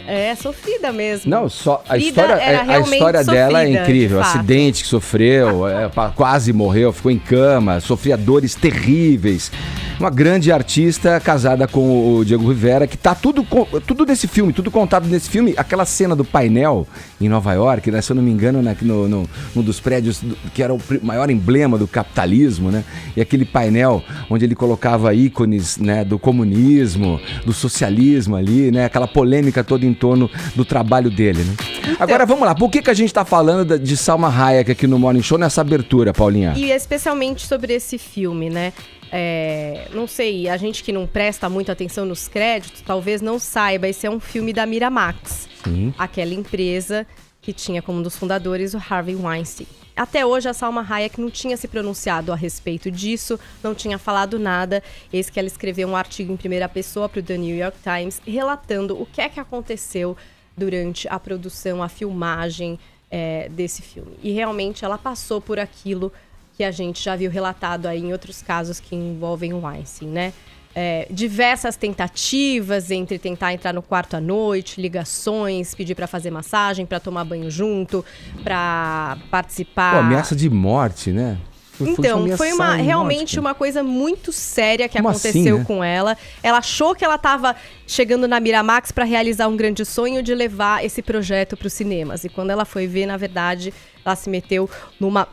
É sofrida mesmo. Não, só a Frida história, era a realmente história dela é sofrida, incrível. de fato. Acidente que sofreu, quase morreu, ficou em cama, sofria dores terríveis. Uma grande artista casada com o Diego Rivera, que tá tudo nesse filme, tudo contado nesse filme. Aquela cena do painel em Nova York, né, se eu não me engano, né, num dos prédios que era o maior emblema do capitalismo, né? E aquele painel onde ele colocava ícones, né, do comunismo, do socialismo ali, né? Aquela polêmica toda em torno do trabalho dele, né? Agora vamos lá, por que a gente tá falando de Salma Hayek aqui no Morning Show nessa abertura, Paulinha? E especialmente sobre esse filme, né? Não sei, a gente que não presta muita atenção nos créditos, talvez não saiba, esse é um filme da Miramax. Sim. Aquela empresa que tinha como um dos fundadores o Harvey Weinstein. Até hoje a Salma Hayek não tinha se pronunciado a respeito disso, não tinha falado nada. Eis que ela escreveu um artigo em primeira pessoa para o The New York Times, relatando o que é que aconteceu durante a produção, a filmagem desse filme. E realmente ela passou por aquilo que a gente já viu relatado aí em outros casos que envolvem o Weinstein, né? Diversas tentativas entre tentar entrar no quarto à noite, ligações, pedir para fazer massagem, para tomar banho junto, para participar. Pô, ameaça de morte, né? Então, foi realmente uma coisa muito séria que Como aconteceu assim, né? com ela. Ela achou que ela estava chegando na Miramax para realizar um grande sonho de levar esse projeto para os cinemas. E quando ela foi ver, na verdade, ela se meteu numa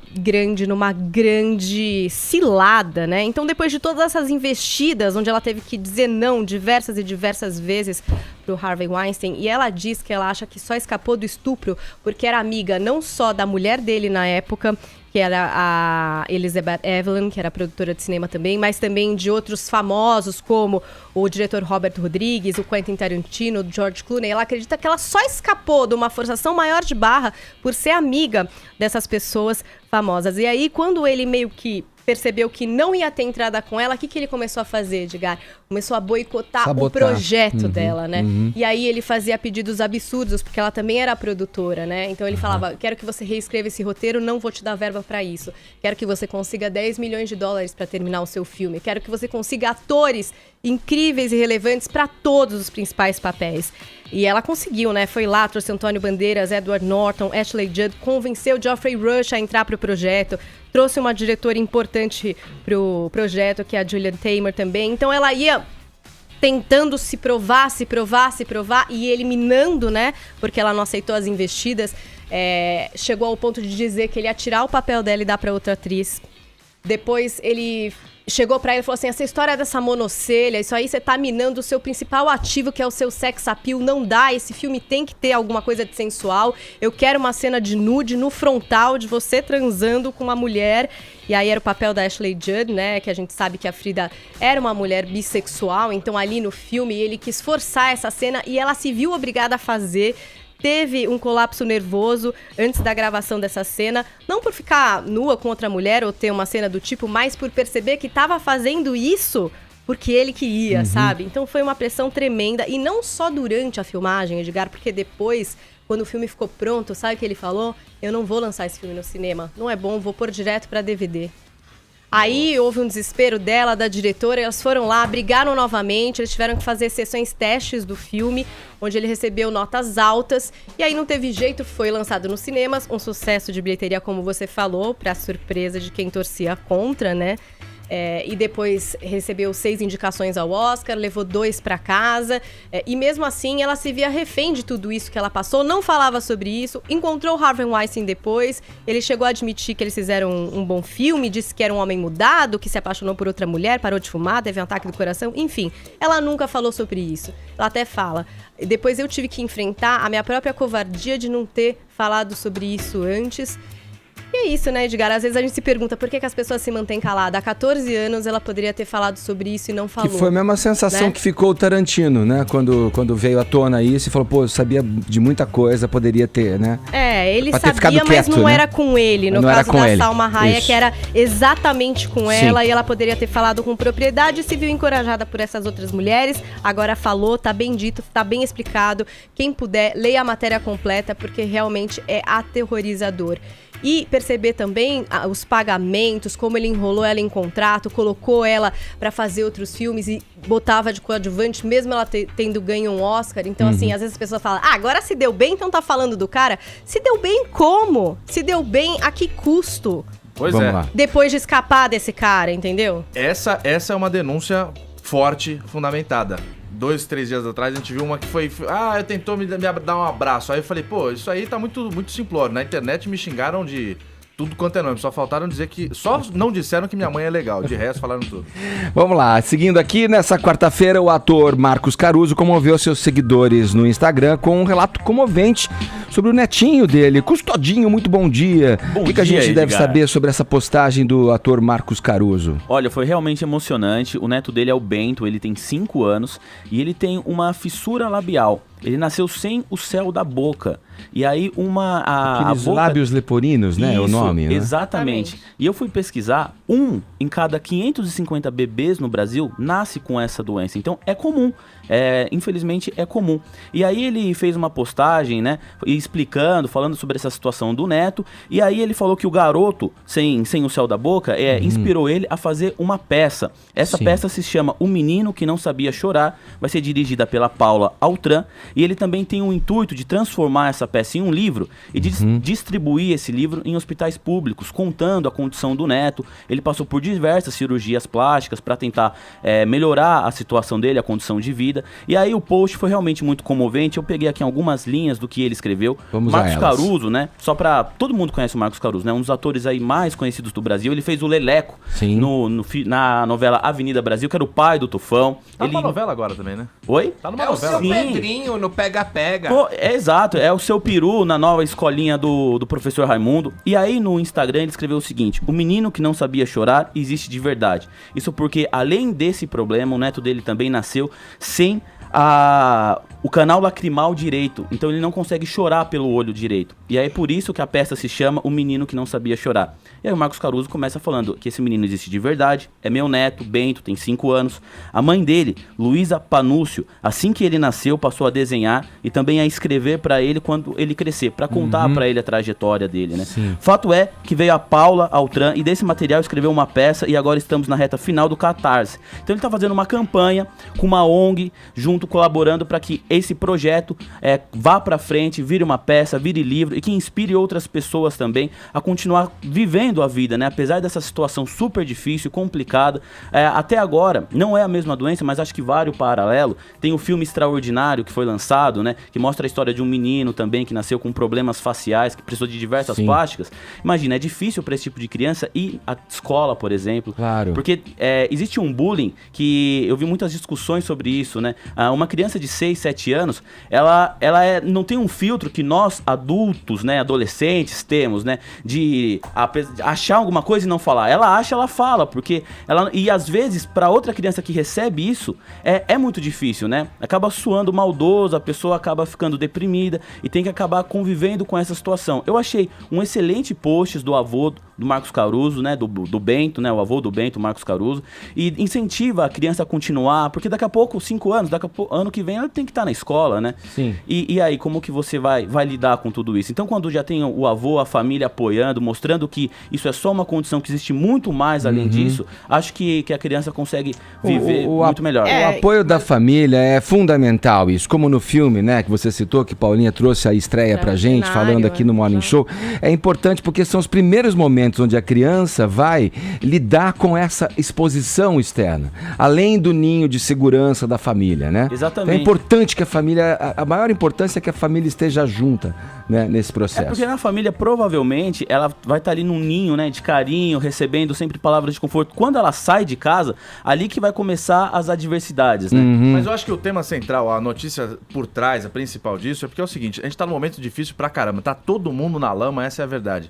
grande cilada, né? Então, depois de todas essas investidas, onde ela teve que dizer não diversas e diversas vezes pro Harvey Weinstein, e ela diz que ela acha que só escapou do estupro porque era amiga não só da mulher dele na época, que era a Elizabeth Evelyn, que era produtora de cinema também, mas também de outros famosos, como o diretor Robert Rodrigues, o Quentin Tarantino, o George Clooney. Ela acredita que ela só escapou de uma forçação maior de barra por ser amiga dessas pessoas famosas. E aí, quando ele meio que percebeu que não ia ter entrada com ela, o que ele começou a fazer, Edgar? Começou a boicotar o projeto dela, né? E aí ele fazia pedidos absurdos, porque ela também era produtora, né? Então ele falava, quero que você reescreva esse roteiro, não vou te dar verba pra isso. Quero que você consiga $10 milhões pra terminar o seu filme. Quero que você consiga atores incríveis e relevantes pra todos os principais papéis. E ela conseguiu, né? Foi lá, trouxe Antônio Bandeiras, Edward Norton, Ashley Judd, convenceu Geoffrey Rush a entrar pro projeto, trouxe uma diretora importante pro projeto, que é a Julian Taymor também. Então ela ia tentando se provar, e eliminando, né? Porque ela não aceitou as investidas. Chegou ao ponto de dizer que ele ia tirar o papel dela e dar pra outra atriz. Depois ele chegou pra ele e falou assim, essa história dessa monocelha, isso aí você tá minando o seu principal ativo, que é o seu sex appeal, não dá, esse filme tem que ter alguma coisa de sensual, eu quero uma cena de nude no frontal, de você transando com uma mulher. E aí era o papel da Ashley Judd, né, que a gente sabe que a Frida era uma mulher bissexual, então ali no filme ele quis forçar essa cena e ela se viu obrigada a fazer. Teve um colapso nervoso antes da gravação dessa cena, não por ficar nua com outra mulher ou ter uma cena do tipo, mas por perceber que estava fazendo isso porque ele queria, sabe? Então foi uma pressão tremenda, e não só durante a filmagem, Edgar, porque depois, quando o filme ficou pronto, sabe o que ele falou? Eu não vou lançar esse filme no cinema, não é bom, vou pôr direto para DVD. Aí houve um desespero dela, da diretora, elas foram lá, brigaram novamente, eles tiveram que fazer sessões testes do filme, onde ele recebeu notas altas, e aí não teve jeito, foi lançado nos cinemas, um sucesso de bilheteria, como você falou, pra surpresa de quem torcia contra, né? E depois recebeu 6 indicações ao Oscar, levou 2 para casa, e mesmo assim ela se via refém de tudo isso que ela passou, não falava sobre isso, encontrou o Harvey Weinstein depois, ele chegou a admitir que eles fizeram um bom filme, disse que era um homem mudado, que se apaixonou por outra mulher, parou de fumar, teve um ataque do coração, enfim, ela nunca falou sobre isso. Ela até fala, depois eu tive que enfrentar a minha própria covardia de não ter falado sobre isso antes. E é isso, né, Edgar? Às vezes a gente se pergunta por que as pessoas se mantêm caladas. Há 14 anos ela poderia ter falado sobre isso e não falou. Que foi a mesma sensação, né? Que ficou o Tarantino, né? Quando veio à tona isso e falou, pô, eu sabia de muita coisa, poderia ter, né? Ele pra ter ficado sabia, mas quieto, não né? era com ele. No não caso era com da ele. Salma Hayek, Isso. era exatamente com Sim. ela, e ela poderia ter falado com propriedade, se viu encorajada por essas outras mulheres. Agora falou, tá bem dito, tá bem explicado. Quem puder, leia a matéria completa, porque realmente é aterrorizador. E perceber também os pagamentos, como ele enrolou ela em contrato, colocou ela pra fazer outros filmes e botava de coadjuvante, mesmo ela tendo ganho um Oscar. Então, assim, às vezes as pessoas falam, agora se deu bem, então tá falando do cara. Se deu bem como? Se deu bem a que custo? Pois Vamos é. lá. Depois de escapar desse cara, entendeu? Essa é uma denúncia forte, fundamentada. 2, 3 dias atrás a gente viu uma que foi... tentou me dar um abraço. Aí eu falei, pô, isso aí tá muito simplório. Na internet me xingaram de tudo quanto é nome. Só faltaram dizer que... Só não disseram que minha mãe é legal. De resto, falaram tudo. Vamos lá, seguindo aqui, nessa quarta-feira, o ator Marcos Caruso comoveu seus seguidores no Instagram com um relato comovente sobre o netinho dele. Custodinho, muito bom dia. Bom O que a dia, gente deve Edgar. saber sobre essa postagem do ator Marcos Caruso? Olha, foi realmente emocionante. O neto dele é o Bento, ele tem 5 anos e ele tem uma fissura labial. Ele nasceu sem o céu da boca. E aí Aqueles boca... lábios leporinos, né? Isso, o nome, né? Exatamente. E eu fui pesquisar, 1 em cada 550 bebês no Brasil nasce com essa doença. Então é comum. Infelizmente é comum. E aí ele fez uma postagem, né? Explicando, falando sobre essa situação do neto. E aí ele falou que o garoto, sem o céu da boca, inspirou ele a fazer uma peça. Essa Sim. peça se chama O Menino que Não Sabia Chorar. Vai ser dirigida pela Paula Altran. E ele também tem o intuito de transformar essa peça em um livro e de distribuir esse livro em hospitais públicos, contando a condição do neto. Ele passou por diversas cirurgias plásticas para tentar melhorar a situação dele, a condição de vida. E aí o post foi realmente muito comovente. Eu peguei aqui algumas linhas do que ele escreveu. Vamos Marcos a elas. Caruso, né? Só pra... Todo mundo conhece o Marcos Caruso, né? Um dos atores aí mais conhecidos do Brasil. Ele fez o Leleco Sim. na novela Avenida Brasil, que era o pai do Tufão. Tá numa novela agora também, né? Oi? Tá numa É o seu novela. Pedrinho no Pega-Pega. Pô, exato, é o seu peru na nova escolinha do professor Raimundo. E aí no Instagram ele escreveu o seguinte: o menino que não sabia chorar existe de verdade. Isso porque, além desse problema, o neto dele também nasceu sem o canal lacrimal direito. Então ele não consegue chorar pelo olho direito. E aí é por isso que a peça se chama O Menino que Não Sabia Chorar. E aí o Marcos Caruso começa falando que esse menino existe de verdade, é meu neto, Bento, tem 5 anos. A mãe dele, Luísa Panúcio, assim que ele nasceu, passou a desenhar e também a escrever pra ele quando ele crescer, pra contar pra ele a trajetória dele, né? Sim. Fato é que veio a Paula Altran e desse material escreveu uma peça e agora estamos na reta final do Catarse. Então ele tá fazendo uma campanha com uma ONG junto, colaborando para que esse projeto vá para frente, vire uma peça, vire livro e que inspire outras pessoas também a continuar vivendo a vida, né? Apesar dessa situação super difícil, complicada, até agora não é a mesma doença, mas acho que vale o paralelo. Tem o filme Extraordinário que foi lançado, né? Que mostra a história de um menino também que nasceu com problemas faciais, que precisou de diversas Sim. plásticas. Imagina, é difícil para esse tipo de criança ir à escola, por exemplo. Claro. Porque existe um bullying que eu vi muitas discussões sobre isso, né? Uma criança de 6, 7 anos, ela não tem um filtro que nós, adultos, né, adolescentes, temos, né? De achar alguma coisa e não falar. Ela acha, ela fala, porque e às vezes, para outra criança que recebe isso, é muito difícil, né? Acaba suando maldoso, a pessoa acaba ficando deprimida e tem que acabar convivendo com essa situação. Eu achei um excelente post do avô do Marcos Caruso, né, do Bento, né, o avô do Bento, Marcos Caruso, e incentiva a criança a continuar, porque daqui a pouco, 5 anos, ano que vem ela tem que estar na escola, né? Sim. E aí, como que você vai lidar com tudo isso? Então, quando já tem o avô, a família apoiando, mostrando que isso é só uma condição, que existe muito mais além disso, acho que a criança consegue viver muito melhor. O apoio da família é fundamental, isso. Como no filme, né, que você citou, que Paulinha trouxe a estreia pra gente, falando aqui no Morning Show, é importante porque são os primeiros momentos onde a criança vai lidar com essa exposição externa, além do ninho de segurança da família, né? Exatamente. Então é importante que a família, a maior importância é que a família esteja junta, né, nesse processo. Porque na família, provavelmente, ela vai estar ali num ninho, né, de carinho, recebendo sempre palavras de conforto. Quando ela sai de casa, ali que vai começar as adversidades, né? Mas eu acho que o tema central, a notícia por trás, a principal disso, é porque é o seguinte, a gente tá num momento difícil pra caramba, tá todo mundo na lama, essa é a verdade.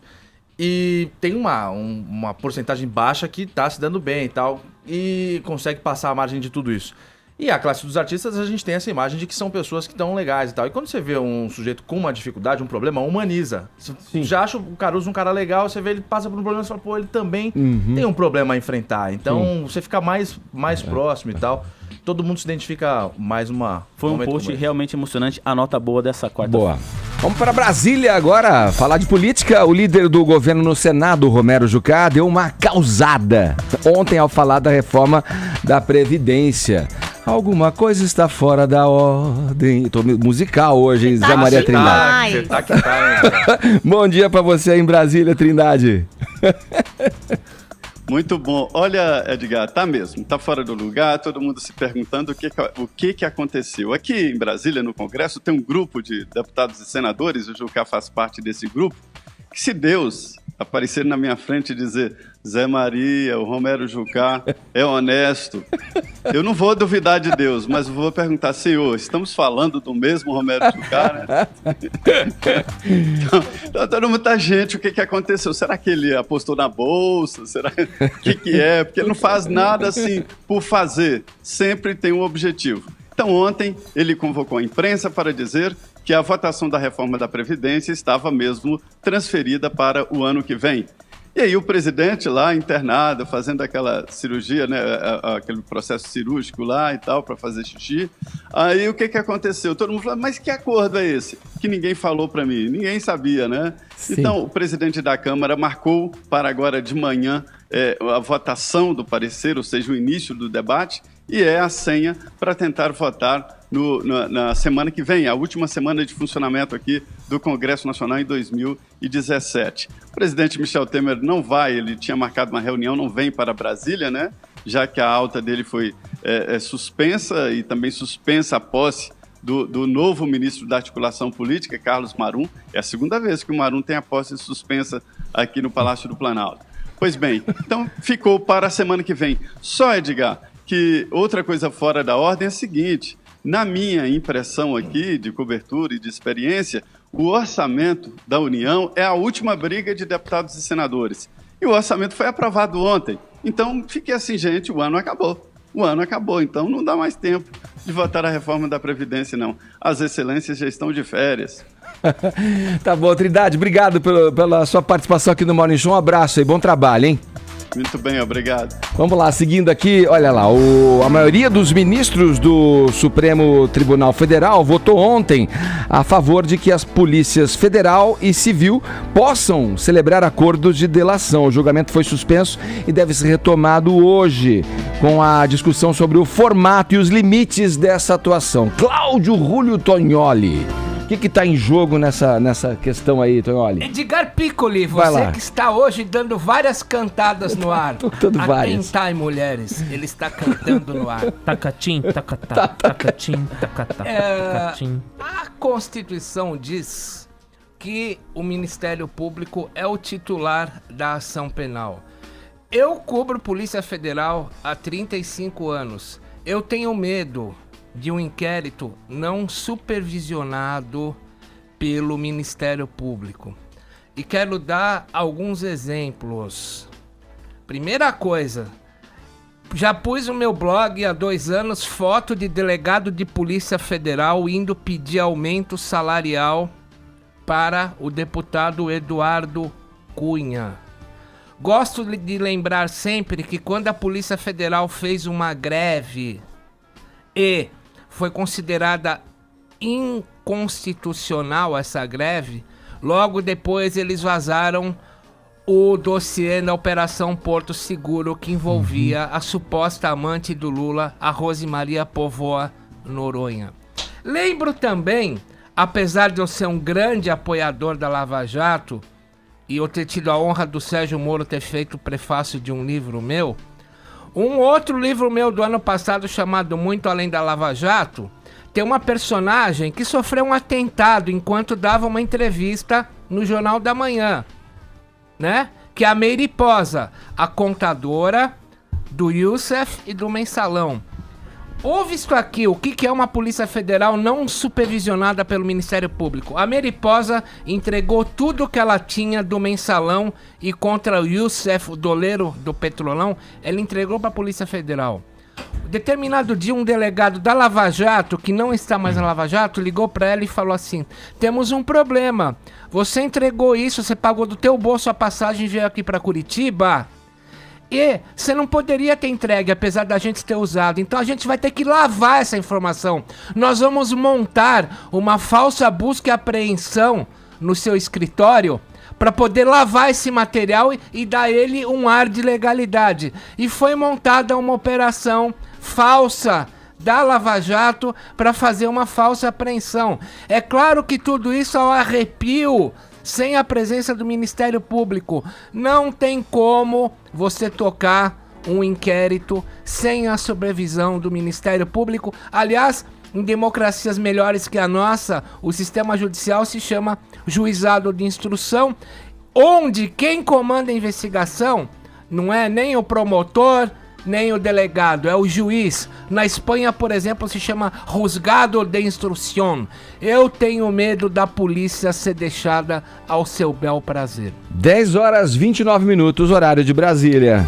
E tem uma porcentagem baixa que tá se dando bem e tal, e consegue passar a margem de tudo isso. E a classe dos artistas, a gente tem essa imagem de que são pessoas que estão legais e tal. E quando você vê um sujeito com uma dificuldade, um problema, humaniza. Você já acha o Caruso um cara legal, você vê ele passa por um problema e fala, pô, ele também tem um problema a enfrentar. Então você fica mais próximo e tal. Todo mundo se identifica mais Foi um post realmente emocionante. A nota boa dessa quarta-feira. Boa. Vamos para Brasília agora, falar de política. O líder do governo no Senado, Romero Jucá, deu uma causada ontem ao falar da reforma da Previdência. Alguma coisa está fora da ordem. Tô musical hoje, hein, Zé Maria Trindade. Bom dia para você aí em Brasília, Trindade. Muito bom. Olha, Edgar, tá mesmo, tá fora do lugar, todo mundo se perguntando o que aconteceu. Aqui em Brasília, no Congresso, tem um grupo de deputados e senadores, o Jucá faz parte desse grupo, que se Deus aparecer na minha frente e dizer: Zé Maria, o Romero Jucá é honesto, eu não vou duvidar de Deus, mas vou perguntar: Senhor, estamos falando do mesmo Romero Jucá, né? Então todo mundo tá, gente, o que aconteceu? Será que ele apostou na bolsa? Será que é? Porque ele não faz nada assim por fazer, sempre tem um objetivo. Então ontem ele convocou a imprensa para dizer que a votação da reforma da Previdência estava mesmo transferida para o ano que vem. E aí o presidente lá internado, fazendo aquela cirurgia, né, aquele processo cirúrgico lá e tal, para fazer xixi. Aí o que aconteceu? Todo mundo falou: mas que acordo é esse? Que ninguém falou para mim, ninguém sabia, né? Sim. Então o presidente da Câmara marcou para agora de manhã a votação do parecer, ou seja, o início do debate, e é a senha para tentar votar na semana que vem, a última semana de funcionamento aqui do Congresso Nacional em 2017. O presidente Michel Temer não vai, ele tinha marcado uma reunião, não vem para Brasília, né? Já que a alta dele foi suspensa e também suspensa a posse do novo ministro da Articulação Política, Carlos Marum. É a segunda vez que o Marum tem a posse suspensa aqui no Palácio do Planalto. Pois bem, então ficou para a semana que vem. Só, Edgar, que outra coisa fora da ordem é a seguinte: na minha impressão aqui de cobertura e de experiência, o orçamento da União é a última briga de deputados e senadores. E o orçamento foi aprovado ontem. Então, fiquei assim, gente, o ano acabou. O ano acabou, então não dá mais tempo de votar a reforma da Previdência, não. As excelências já estão de férias. Tá bom, Trindade, obrigado pela sua participação aqui no Morning Show. Um abraço aí, bom trabalho, hein? Muito bem, obrigado. Vamos lá, seguindo aqui, olha lá, a maioria dos ministros do Supremo Tribunal Federal votou ontem a favor de que as polícias federal e civil possam celebrar acordos de delação. O julgamento foi suspenso e deve ser retomado hoje, com a discussão sobre o formato e os limites dessa atuação. Cláudio Rúlio Tognoli. O que está em jogo nessa questão aí, Tognoli? Edgar Piccoli, você que está hoje dando várias cantadas no ar. Atentai, mulheres, ele está cantando no ar. Tacatim, tacatá, tacatim, tacatá, tacatim. A Constituição diz que o Ministério Público é o titular da ação penal. Eu cubro Polícia Federal há 35 anos. Eu tenho medo de um inquérito não supervisionado pelo Ministério Público. E quero dar alguns exemplos. Primeira coisa, já pus no meu blog há 2 anos foto de delegado de Polícia Federal indo pedir aumento salarial para o deputado Eduardo Cunha. Gosto de lembrar sempre que quando a Polícia Federal fez uma greve e foi considerada inconstitucional essa greve, logo depois eles vazaram o dossiê da Operação Porto Seguro, que envolvia a suposta amante do Lula, a Rosemaria Povoa Noronha. Lembro também, apesar de eu ser um grande apoiador da Lava Jato, e eu ter tido a honra do Sérgio Moro ter feito o prefácio de um livro meu, um outro livro meu do ano passado chamado Muito Além da Lava Jato, tem uma personagem que sofreu um atentado enquanto dava uma entrevista no Jornal da Manhã, né? Que é a Meire Posa, a contadora do Youssef e do Mensalão. Ouve isso aqui, o que é uma Polícia Federal não supervisionada pelo Ministério Público? A Meire Posa entregou tudo que ela tinha do Mensalão e contra o Youssef, o doleiro do Petrolão, ela entregou para a Polícia Federal. Determinado dia, um delegado da Lava Jato, que não está mais na Lava Jato, ligou para ela e falou assim: temos um problema, você entregou isso, você pagou do teu bolso a passagem e veio aqui para Curitiba, E você não poderia ter entregue, apesar da gente ter usado. Então a gente vai ter que lavar essa informação. Nós vamos montar uma falsa busca e apreensão no seu escritório para poder lavar esse material e dar ele um ar de legalidade. E foi montada uma operação falsa da Lava Jato para fazer uma falsa apreensão. É claro que tudo isso ao arrepio, sem a presença do Ministério Público. Não tem como você tocar um inquérito sem a sobrevisão do Ministério Público. Aliás, em democracias melhores que a nossa, o sistema judicial se chama juizado de instrução, onde quem comanda a investigação não é nem o promotor, nem o delegado, é o juiz. Na Espanha, por exemplo, se chama juzgado de instrução. Eu tenho medo da polícia ser deixada ao seu bel prazer. 10h29, horário de Brasília.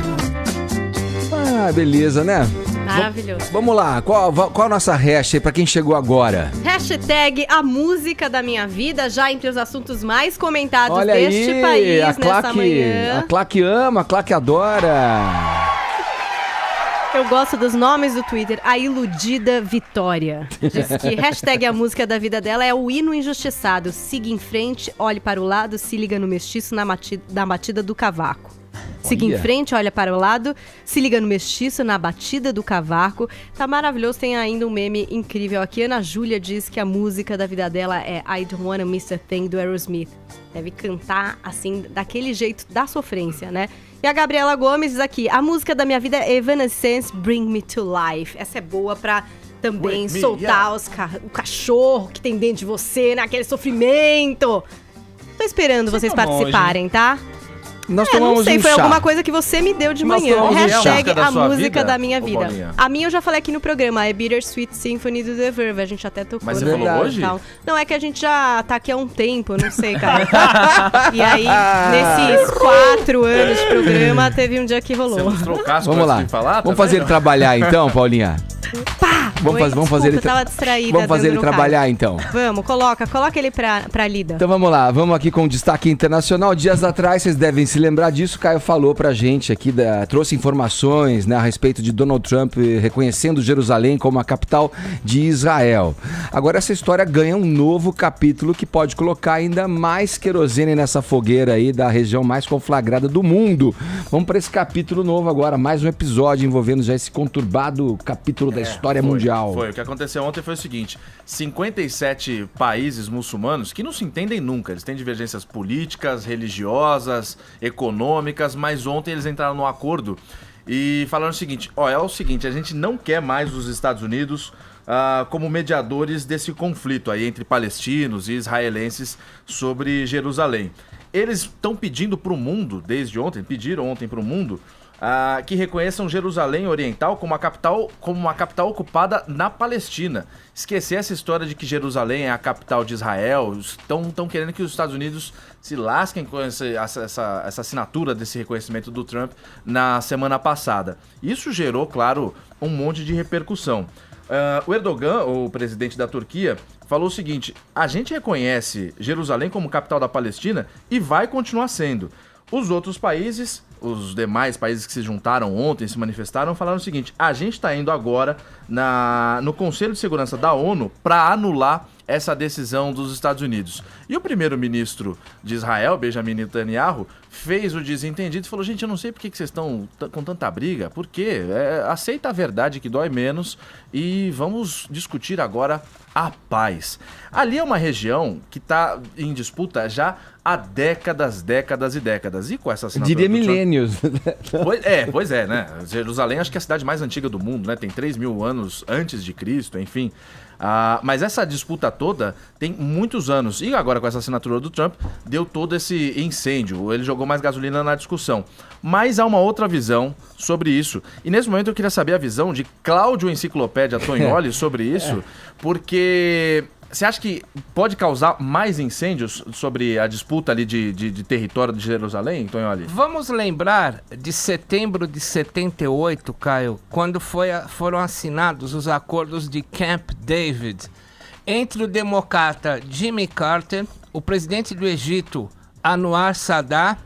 Ah, beleza, né? Maravilhoso. Vamos lá, qual a nossa hash aí pra quem chegou agora? Hashtag a música da minha vida, já entre os assuntos mais comentados Olha deste aí, país a nessa Claque, manhã. a Claque ama, a Claque adora. Eu gosto dos nomes do Twitter. A Iludida Vitória diz que hashtag a música da vida dela é o hino injustiçado. Siga em frente, olhe para o lado, se liga no mestiço na batida do cavaco. Siga em frente, olha para o lado, se liga no mestiço na batida do cavaco. Tá maravilhoso, tem ainda um meme incrível aqui. Ana Júlia diz que a música da vida dela é I Don't Wanna Miss a Thing, do Aerosmith. Deve cantar, assim, daquele jeito da sofrência, né? E a Gabriela Gomes diz aqui, a música da minha vida é Evanescence, Bring Me to Life. Essa é boa pra também soltar o cachorro que tem dentro de você, naquele sofrimento. Tô esperando vocês participarem, tá? Nós tomamos não sei, um foi chá. alguma coisa que você me deu de Nós manhã. tomamos um chá. Hashtag Da a sua música vida, da minha ô, vida. Paulinha? A minha eu já falei aqui no programa, é Bittersweet Symphony do The Verve. A gente até tocou. Mas você no falou programa hoje? e tal. Não, é que a gente já tá aqui há um tempo, eu não sei, cara. E aí, nesses 4 anos de programa, teve um dia que rolou. Você mostrou o casco Vamos antes lá, de falar? vamos fazer ele trabalhar então, Paulinha? Pá! Vamos fazer ele eu tava distraída. Vamos fazer ele dando no trabalhar cara. então. Vamos, coloca ele pra lida. Então vamos lá, vamos aqui com o destaque internacional. Dias atrás, vocês devem se lembrar disso, o Caio falou pra gente aqui, trouxe informações, né, a respeito de Donald Trump reconhecendo Jerusalém como a capital de Israel. Agora essa história ganha um novo capítulo que pode colocar ainda mais querosene nessa fogueira aí da região mais conflagrada do mundo. Vamos para esse capítulo novo agora, mais um episódio envolvendo já esse conturbado capítulo da história mundial. Foi. O que aconteceu ontem foi o seguinte: 57 países muçulmanos que não se entendem nunca. Eles têm divergências políticas, religiosas, econômicas, mas ontem eles entraram num acordo e falaram o seguinte: é o seguinte, a gente não quer mais os Estados Unidos como mediadores desse conflito aí entre palestinos e israelenses sobre Jerusalém. Eles estão pedindo para o mundo, pediram ontem para o mundo, que reconheçam Jerusalém Oriental como uma capital ocupada na Palestina. Esquecer essa história de que Jerusalém é a capital de Israel. Estão querendo que os Estados Unidos se lasquem com essa assinatura desse reconhecimento do Trump na semana passada. Isso gerou, claro, um monte de repercussão. O Erdogan, o presidente da Turquia, falou o seguinte: a gente reconhece Jerusalém como capital da Palestina e vai continuar sendo. Os outros países, os demais países que se juntaram ontem, se manifestaram, falaram o seguinte: a gente está indo agora no Conselho de Segurança da ONU para anular essa decisão dos Estados Unidos. E o primeiro-ministro de Israel, Benjamin Netanyahu, fez o desentendido e falou: gente, eu não sei por que vocês estão com tanta briga, por quê? Aceita a verdade que dói menos e vamos discutir agora a paz. Ali é uma região que está em disputa já há décadas e décadas. E com essa assinatura Diria milênios. Pois é, né? Jerusalém acho que é a cidade mais antiga do mundo, né? Tem 3.000 anos antes de Cristo, enfim. Mas essa disputa toda tem muitos anos. E agora com essa assinatura do Trump, deu todo esse incêndio. Ele jogou mais gasolina na discussão. Mas há uma outra visão sobre isso. E nesse momento eu queria saber a visão de Cláudio Enciclopédia Tognoli sobre isso. Porque você acha que pode causar mais incêndios sobre a disputa ali de território de Jerusalém, Tognoli? Vamos lembrar de setembro de 78, Caio, quando foram assinados os acordos de Camp David entre o democrata Jimmy Carter, o presidente do Egito Anwar Sadat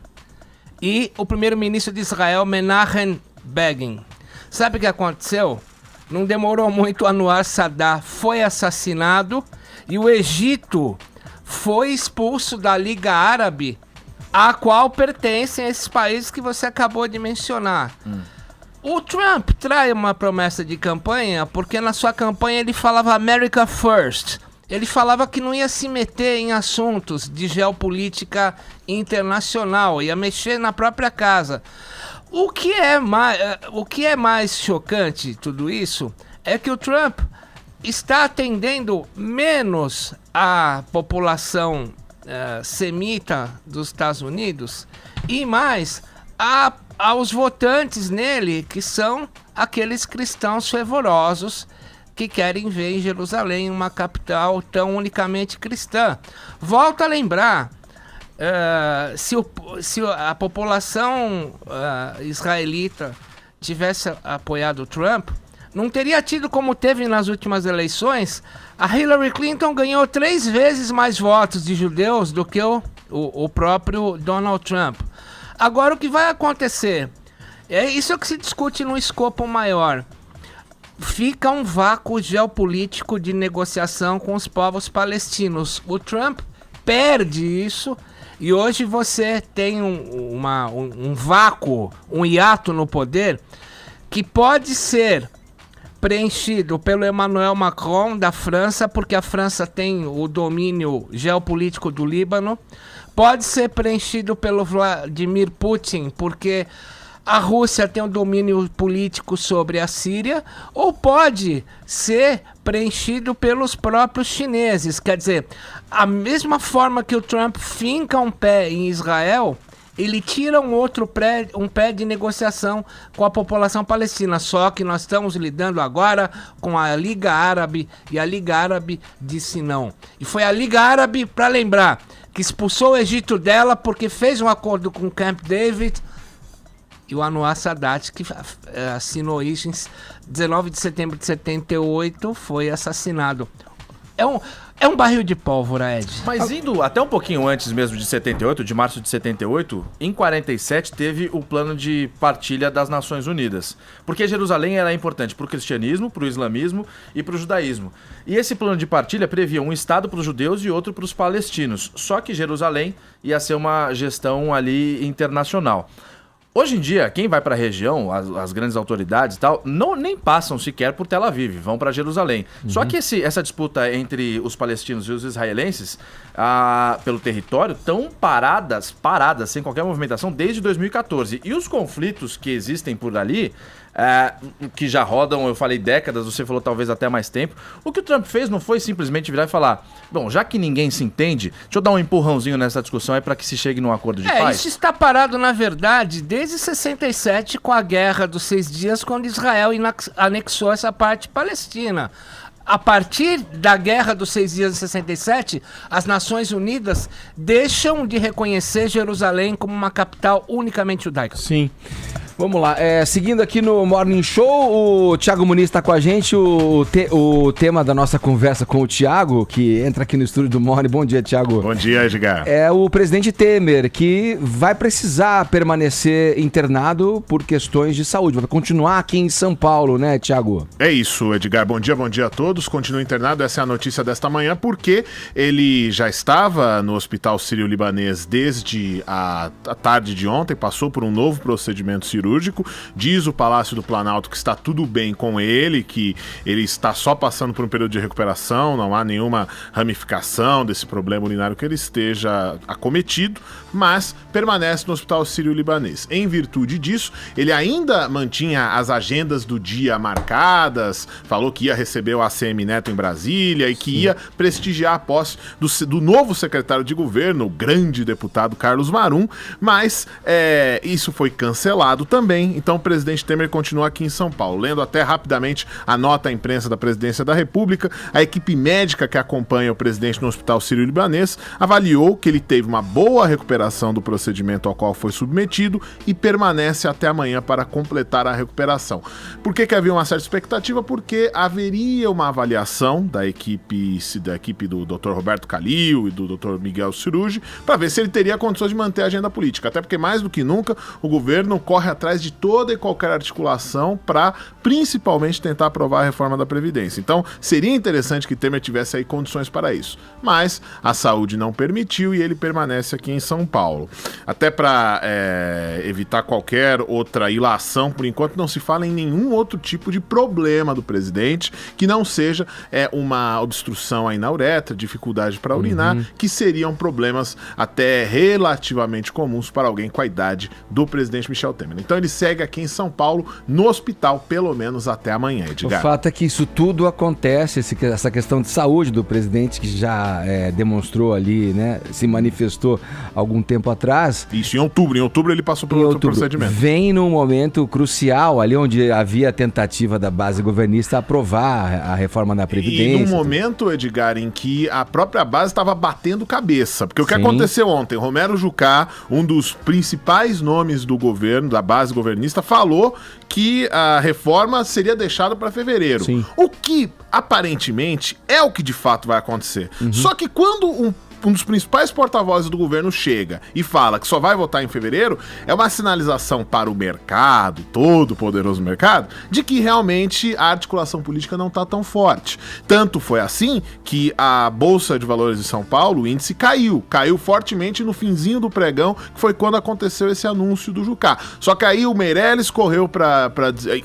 e o primeiro-ministro de Israel, Menachem Begin. Sabe o que aconteceu? Não demorou muito, Anwar Sadat foi assassinado e o Egito foi expulso da Liga Árabe, a qual pertencem esses países que você acabou de mencionar. O Trump traz uma promessa de campanha, porque na sua campanha ele falava America First. Ele falava que não ia se meter em assuntos de geopolítica internacional, ia mexer na própria casa. O que é mais chocante tudo isso é que o Trump está atendendo menos a população semita dos Estados Unidos e mais aos votantes nele, que são aqueles cristãos fervorosos que querem ver em Jerusalém uma capital tão unicamente cristã. Volto a lembrar, se a população israelita tivesse apoiado o Trump, não teria tido como teve nas últimas eleições. A Hillary Clinton ganhou 3 vezes mais votos de judeus do que o próprio Donald Trump. Agora, o que vai acontecer? Isso é o que se discute num escopo maior. Fica um vácuo geopolítico de negociação com os povos palestinos. O Trump perde isso e hoje você tem um vácuo, um hiato no poder que pode ser preenchido pelo Emmanuel Macron da França, porque a França tem o domínio geopolítico do Líbano. Pode ser preenchido pelo Vladimir Putin, porque a Rússia tem um domínio político sobre a Síria, ou pode ser preenchido pelos próprios chineses. Quer dizer, a mesma forma que o Trump finca um pé em Israel, ele tira um pé de negociação com a população palestina. Só que nós estamos lidando agora com a Liga Árabe, e a Liga Árabe disse não. E foi a Liga Árabe, para lembrar, que expulsou o Egito dela porque fez um acordo com Camp David, e o Anwar Sadat, que assinou isso em 19 de setembro de 78, foi assassinado. É um barril de pólvora, Ed. Mas indo até um pouquinho antes mesmo de 78, de março de 78, em 47 teve o plano de partilha das Nações Unidas. Porque Jerusalém era importante para o cristianismo, para o islamismo e para o judaísmo. E esse plano de partilha previa um estado para os judeus e outro para os palestinos. Só que Jerusalém ia ser uma gestão ali internacional. Hoje em dia, quem vai para a região, as grandes autoridades e tal, nem passam sequer por Tel Aviv, vão para Jerusalém. Só que essa disputa entre os palestinos e os israelenses pelo território estão paradas, sem qualquer movimentação desde 2014. E os conflitos que existem por ali, que já rodam, eu falei décadas, você falou talvez até mais tempo. O que o Trump fez não foi simplesmente virar e falar, bom, já que ninguém se entende, deixa eu dar um empurrãozinho nessa discussão aí para que se chegue num acordo de paz. Isso está parado, na verdade, desde 67, com a Guerra dos 6 Dias, quando Israel anexou essa parte palestina. A partir da Guerra dos 6 Dias de 67, as Nações Unidas deixam de reconhecer Jerusalém como uma capital unicamente judaica. Sim. Vamos lá, seguindo aqui no Morning Show, o Thiago Muniz está com a gente, o tema da nossa conversa com o Thiago, que entra aqui no estúdio do Morning. Bom dia, Thiago. Bom dia, Edgar. É o presidente Temer, que vai precisar permanecer internado por questões de saúde, vai continuar aqui em São Paulo, né, Thiago? É isso, Edgar, bom dia a todos, continua internado, essa é a notícia desta manhã, porque ele já estava no Hospital Sírio-Libanês desde a tarde de ontem, passou por um novo procedimento cirúrgico. Diz o Palácio do Planalto que está tudo bem com ele, que ele está só passando por um período de recuperação, não há nenhuma ramificação desse problema urinário que ele esteja acometido, mas permanece no Hospital Sírio-Libanês. Em virtude disso, ele ainda mantinha as agendas do dia marcadas, falou que ia receber o ACM Neto em Brasília e que ia prestigiar a posse do novo secretário de governo, o grande deputado Carlos Marum, mas isso foi cancelado também. também. Então o presidente Temer continua aqui em São Paulo. Lendo até rapidamente a nota à imprensa da Presidência da República, a equipe médica que acompanha o presidente no Hospital Sírio-Libanês avaliou que ele teve uma boa recuperação do procedimento ao qual foi submetido e permanece até amanhã para completar a recuperação. Por que havia uma certa expectativa? Porque haveria uma avaliação da equipe do Dr. Roberto Calil e do Dr. Miguel Cirugi para ver se ele teria condições de manter a agenda política. Até porque, mais do que nunca, o governo corre atrás de toda e qualquer articulação para, principalmente, tentar aprovar a reforma da Previdência. Então, seria interessante que Temer tivesse aí condições para isso. Mas a saúde não permitiu e ele permanece aqui em São Paulo. Até para evitar qualquer outra ilação, por enquanto não se fala em nenhum outro tipo de problema do presidente que não seja uma obstrução aí na uretra, dificuldade para urinar, que seriam problemas até relativamente comuns para alguém com a idade do presidente Michel Temer. Então ele segue aqui em São Paulo, no hospital, pelo menos até amanhã, Edgar. O fato é que isso tudo acontece, essa questão de saúde do presidente, que já demonstrou ali, né, se manifestou algum tempo atrás. Isso, em outubro ele passou pelo outro procedimento. Vem num momento crucial, ali onde havia a tentativa da base governista aprovar a reforma da Previdência. E num momento, Edgar, em que a própria base estava batendo cabeça. Porque o que aconteceu ontem? Romero Jucá, um dos principais nomes do governo, da base governista, falou que a reforma seria deixada para fevereiro. Sim. O que, aparentemente, é o que de fato vai acontecer. Só que quando um dos principais porta-vozes do governo chega e fala que só vai votar em fevereiro, é uma sinalização para o mercado, todo o poderoso mercado, de que realmente a articulação política não está tão forte. Tanto foi assim que a Bolsa de Valores de São Paulo, o índice caiu fortemente no finzinho do pregão, que foi quando aconteceu esse anúncio do Jucá. Só que aí o Meirelles correu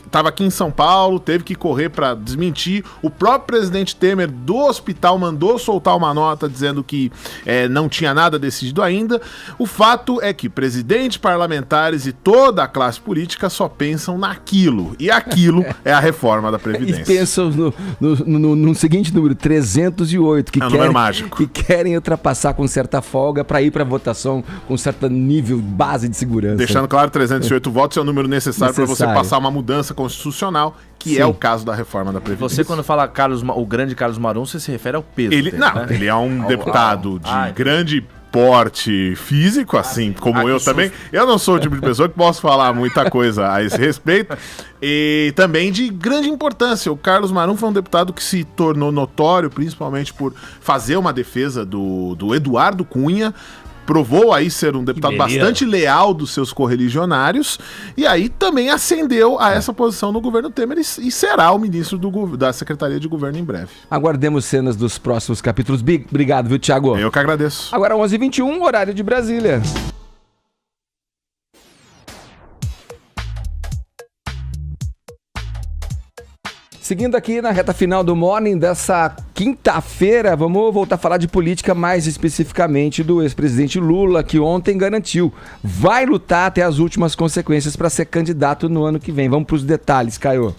estava aqui em São Paulo, teve que correr para desmentir. O próprio presidente Temer do hospital mandou soltar uma nota dizendo que não tinha nada decidido ainda. O fato é que presidente, parlamentares e toda a classe política só pensam naquilo. E aquilo é a reforma da Previdência. Eles pensam no seguinte número, 308, número mágico. Que querem ultrapassar com certa folga para ir para votação com certo nível base de segurança. Deixando claro, 308 votos é o número necessário para você passar uma mudança constitucional, que é o caso da reforma da Previdência. Você, quando fala o grande Carlos Marum, você se refere ao peso dele, né? Ele é um deputado de grande porte físico, assim como eu também. Eu não sou o tipo de pessoa que posso falar muita coisa a esse respeito. E também de grande importância. O Carlos Marum foi um deputado que se tornou notório, principalmente por fazer uma defesa do Eduardo Cunha. Provou aí ser um deputado bastante leal dos seus correligionários, e aí também ascendeu a essa posição no governo Temer e será o ministro da Secretaria de Governo em breve. Aguardemos cenas dos próximos capítulos. Obrigado, viu, Thiago? Eu que agradeço. Agora 11h21, horário de Brasília. Seguindo aqui na reta final do Morning dessa quinta-feira, vamos voltar a falar de política, mais especificamente do ex-presidente Lula, que ontem garantiu, vai lutar até as últimas consequências para ser candidato no ano que vem. Vamos para os detalhes, Caio.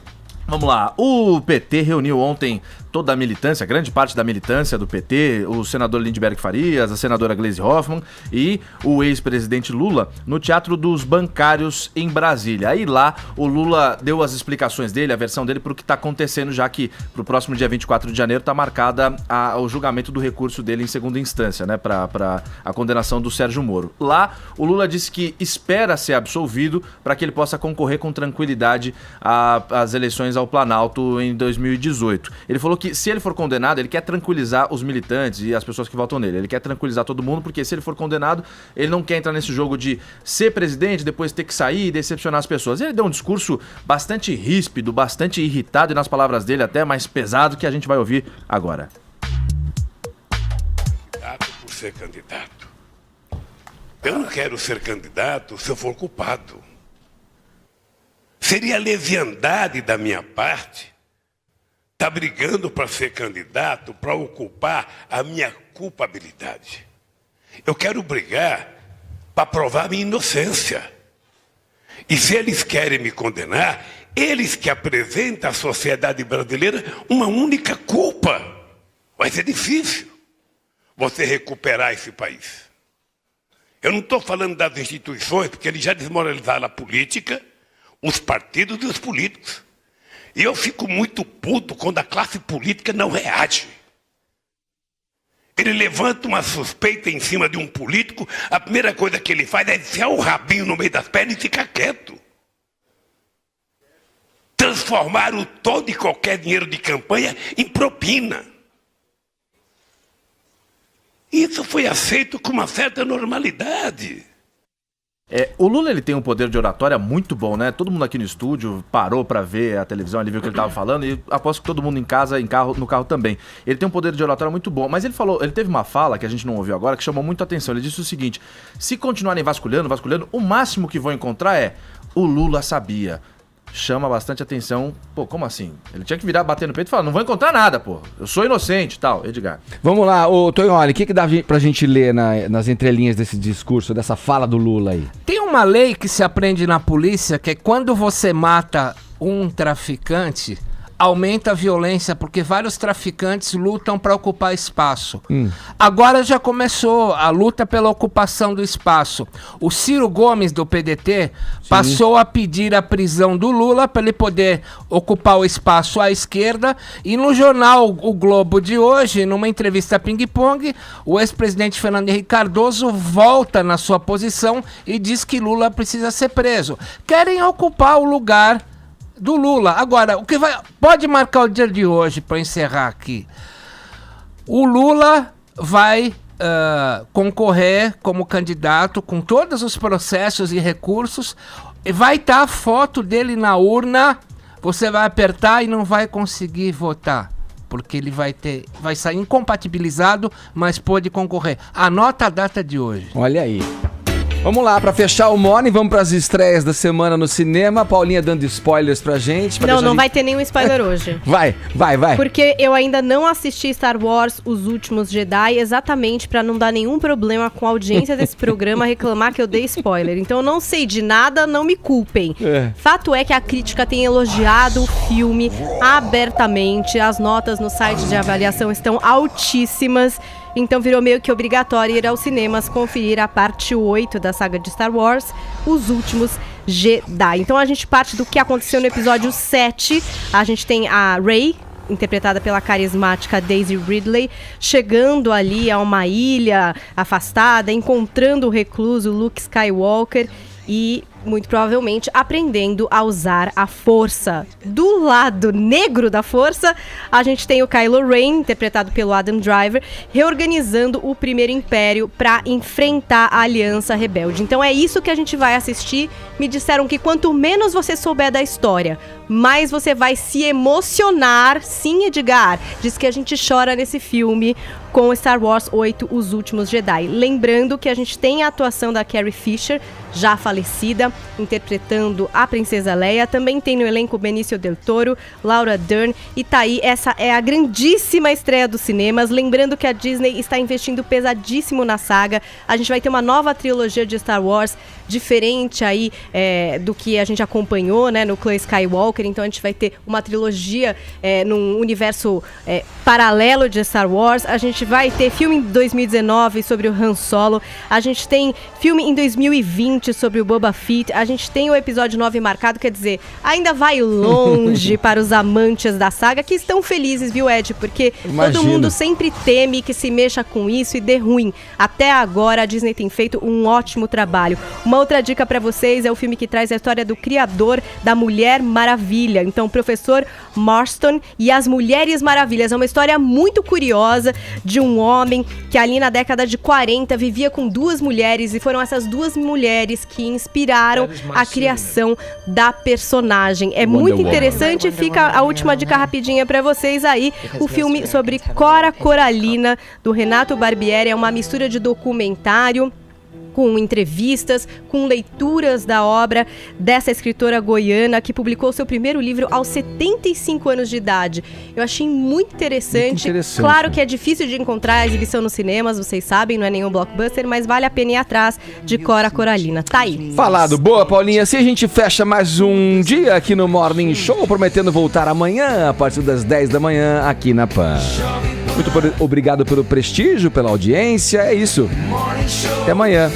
Vamos lá, o PT reuniu ontem toda a militância, grande parte da militância do PT, o senador Lindbergh Farias, a senadora Gleisi Hoffmann e o ex-presidente Lula no Teatro dos Bancários em Brasília. Aí lá o Lula deu as explicações dele, a versão dele para o que está acontecendo, já que para o próximo dia 24 de janeiro está marcada o julgamento do recurso dele em segunda instância, né, para a condenação do Sérgio Moro. Lá o Lula disse que espera ser absolvido para que ele possa concorrer com tranquilidade às eleições ao Planalto em 2018. Ele falou que se ele for condenado, ele quer tranquilizar os militantes e as pessoas que votam nele. Ele quer tranquilizar todo mundo, porque se ele for condenado, ele não quer entrar nesse jogo de ser presidente, depois ter que sair e decepcionar as pessoas. Ele deu um discurso bastante ríspido, bastante irritado e, nas palavras dele, até mais pesado, que a gente vai ouvir agora. Candidato por ser candidato. Eu não quero ser candidato se eu for culpado. Seria leviandade da minha parte estar brigando para ser candidato, para ocupar a minha culpabilidade. Eu quero brigar para provar minha inocência. E se eles querem me condenar, eles que apresentam à sociedade brasileira uma única culpa. Vai ser difícil você recuperar esse país. Eu não estou falando das instituições, porque eles já desmoralizaram a política, os partidos e os políticos. E eu fico muito puto quando a classe política não reage. Ele levanta uma suspeita em cima de um político, a primeira coisa que ele faz é enfiar o rabinho no meio das pernas e ficar quieto. Transformaram todo e qualquer dinheiro de campanha em propina. Isso foi aceito com uma certa normalidade. O Lula, ele tem um poder de oratória muito bom, né? Todo mundo aqui no estúdio parou pra ver a televisão, ele viu o que ele tava falando, e aposto que todo mundo em casa, no carro também. Ele tem um poder de oratória muito bom, mas ele teve uma fala que a gente não ouviu agora, que chamou muito a atenção. Ele disse o seguinte: se continuarem vasculhando, o máximo que vão encontrar é o Lula sabia. Chama bastante atenção. Pô, como assim? Ele tinha que virar, bater no peito e falar, não vou encontrar nada, pô. Eu sou inocente e tal. Edgar. Vamos lá, ô Tonholi, o que dá pra gente ler nas entrelinhas desse discurso, dessa fala do Lula aí? Tem uma lei que se aprende na polícia, que é quando você mata um traficante, aumenta a violência, porque vários traficantes lutam para ocupar espaço. Agora já começou a luta pela ocupação do espaço. O Ciro Gomes, do PDT, passou a pedir a prisão do Lula para ele poder ocupar o espaço à esquerda. E no jornal O Globo de hoje, numa entrevista ping-pong, o ex-presidente Fernando Henrique Cardoso volta na sua posição e diz que Lula precisa ser preso. Querem ocupar o lugar do Lula. Agora, o que pode marcar o dia de hoje, para encerrar aqui? O Lula vai concorrer como candidato com todos os processos e recursos. Vai estar a foto dele na urna. Você vai apertar e não vai conseguir votar, porque ele vai sair incompatibilizado, mas pode concorrer. Anota a data de hoje. Olha aí. Vamos lá, pra fechar o Morning, vamos pras estreias da semana no cinema. Paulinha dando spoilers pra gente. Não vai ter nenhum spoiler hoje. Vai. Porque eu ainda não assisti Star Wars Os Últimos Jedi, exatamente pra não dar nenhum problema com a audiência desse programa reclamar que eu dei spoiler. Então eu não sei de nada, não me culpem. Fato é que a crítica tem elogiado o filme abertamente. As notas no site de avaliação estão altíssimas. Então virou meio que obrigatório ir aos cinemas conferir a parte 8 da saga de Star Wars, Os Últimos Jedi. Então a gente parte do que aconteceu no episódio 7. A gente tem a Rey, interpretada pela carismática Daisy Ridley, chegando ali a uma ilha afastada, encontrando o recluso Luke Skywalker e, muito provavelmente, aprendendo a usar a força. Do lado negro da força, a gente tem o Kylo Ren, interpretado pelo Adam Driver, reorganizando o Primeiro Império para enfrentar a Aliança Rebelde. Então é isso que a gente vai assistir. Me disseram que quanto menos você souber da história, mais você vai se emocionar. Sim, Edgar, diz que a gente chora nesse filme com Star Wars 8, Os Últimos Jedi. Lembrando que a gente tem a atuação da Carrie Fisher, já falecida, interpretando a Princesa Leia. Também tem no elenco Benício Del Toro, Laura Dern, e tá aí, essa é a grandíssima estreia dos cinemas. Lembrando que a Disney está investindo pesadíssimo na saga. A gente vai ter uma nova trilogia de Star Wars, diferente aí do que a gente acompanhou, né, no clã Skywalker. Então a gente vai ter uma trilogia num universo paralelo de Star Wars. A gente vai ter filme em 2019 sobre o Han Solo. A gente tem filme em 2020 sobre o Boba Fett. A gente tem o episódio 9 marcado, quer dizer, ainda vai longe para os amantes da saga, que estão felizes, viu, Ed? Porque todo mundo sempre teme que se mexa com isso e dê ruim. Até agora a Disney tem feito um ótimo trabalho. Uma outra dica para vocês é o filme que traz a história do criador da Mulher Maravilha. Então, Professor Marston e as Mulheres Maravilhas. É uma história muito curiosa de um homem que ali na década de 40 vivia com duas mulheres, e foram essas duas mulheres que inspiraram a criação da personagem. É muito interessante. Fica a última dica rapidinha para vocês aí. O filme sobre Cora Coralina, do Renato Barbieri, é uma mistura de documentário com entrevistas, com leituras da obra dessa escritora goiana que publicou seu primeiro livro aos 75 anos de idade. Eu achei muito interessante. Claro que é difícil de encontrar a exibição nos cinemas, vocês sabem, não é nenhum blockbuster, mas vale a pena ir atrás de Cora Coralina. Tá aí. Falado. Boa, Paulinha. Se a gente fecha mais um dia aqui no Morning Show, prometendo voltar amanhã, a partir das 10 da manhã, aqui na PAN. Muito obrigado pelo prestígio, pela audiência. É isso. Até amanhã.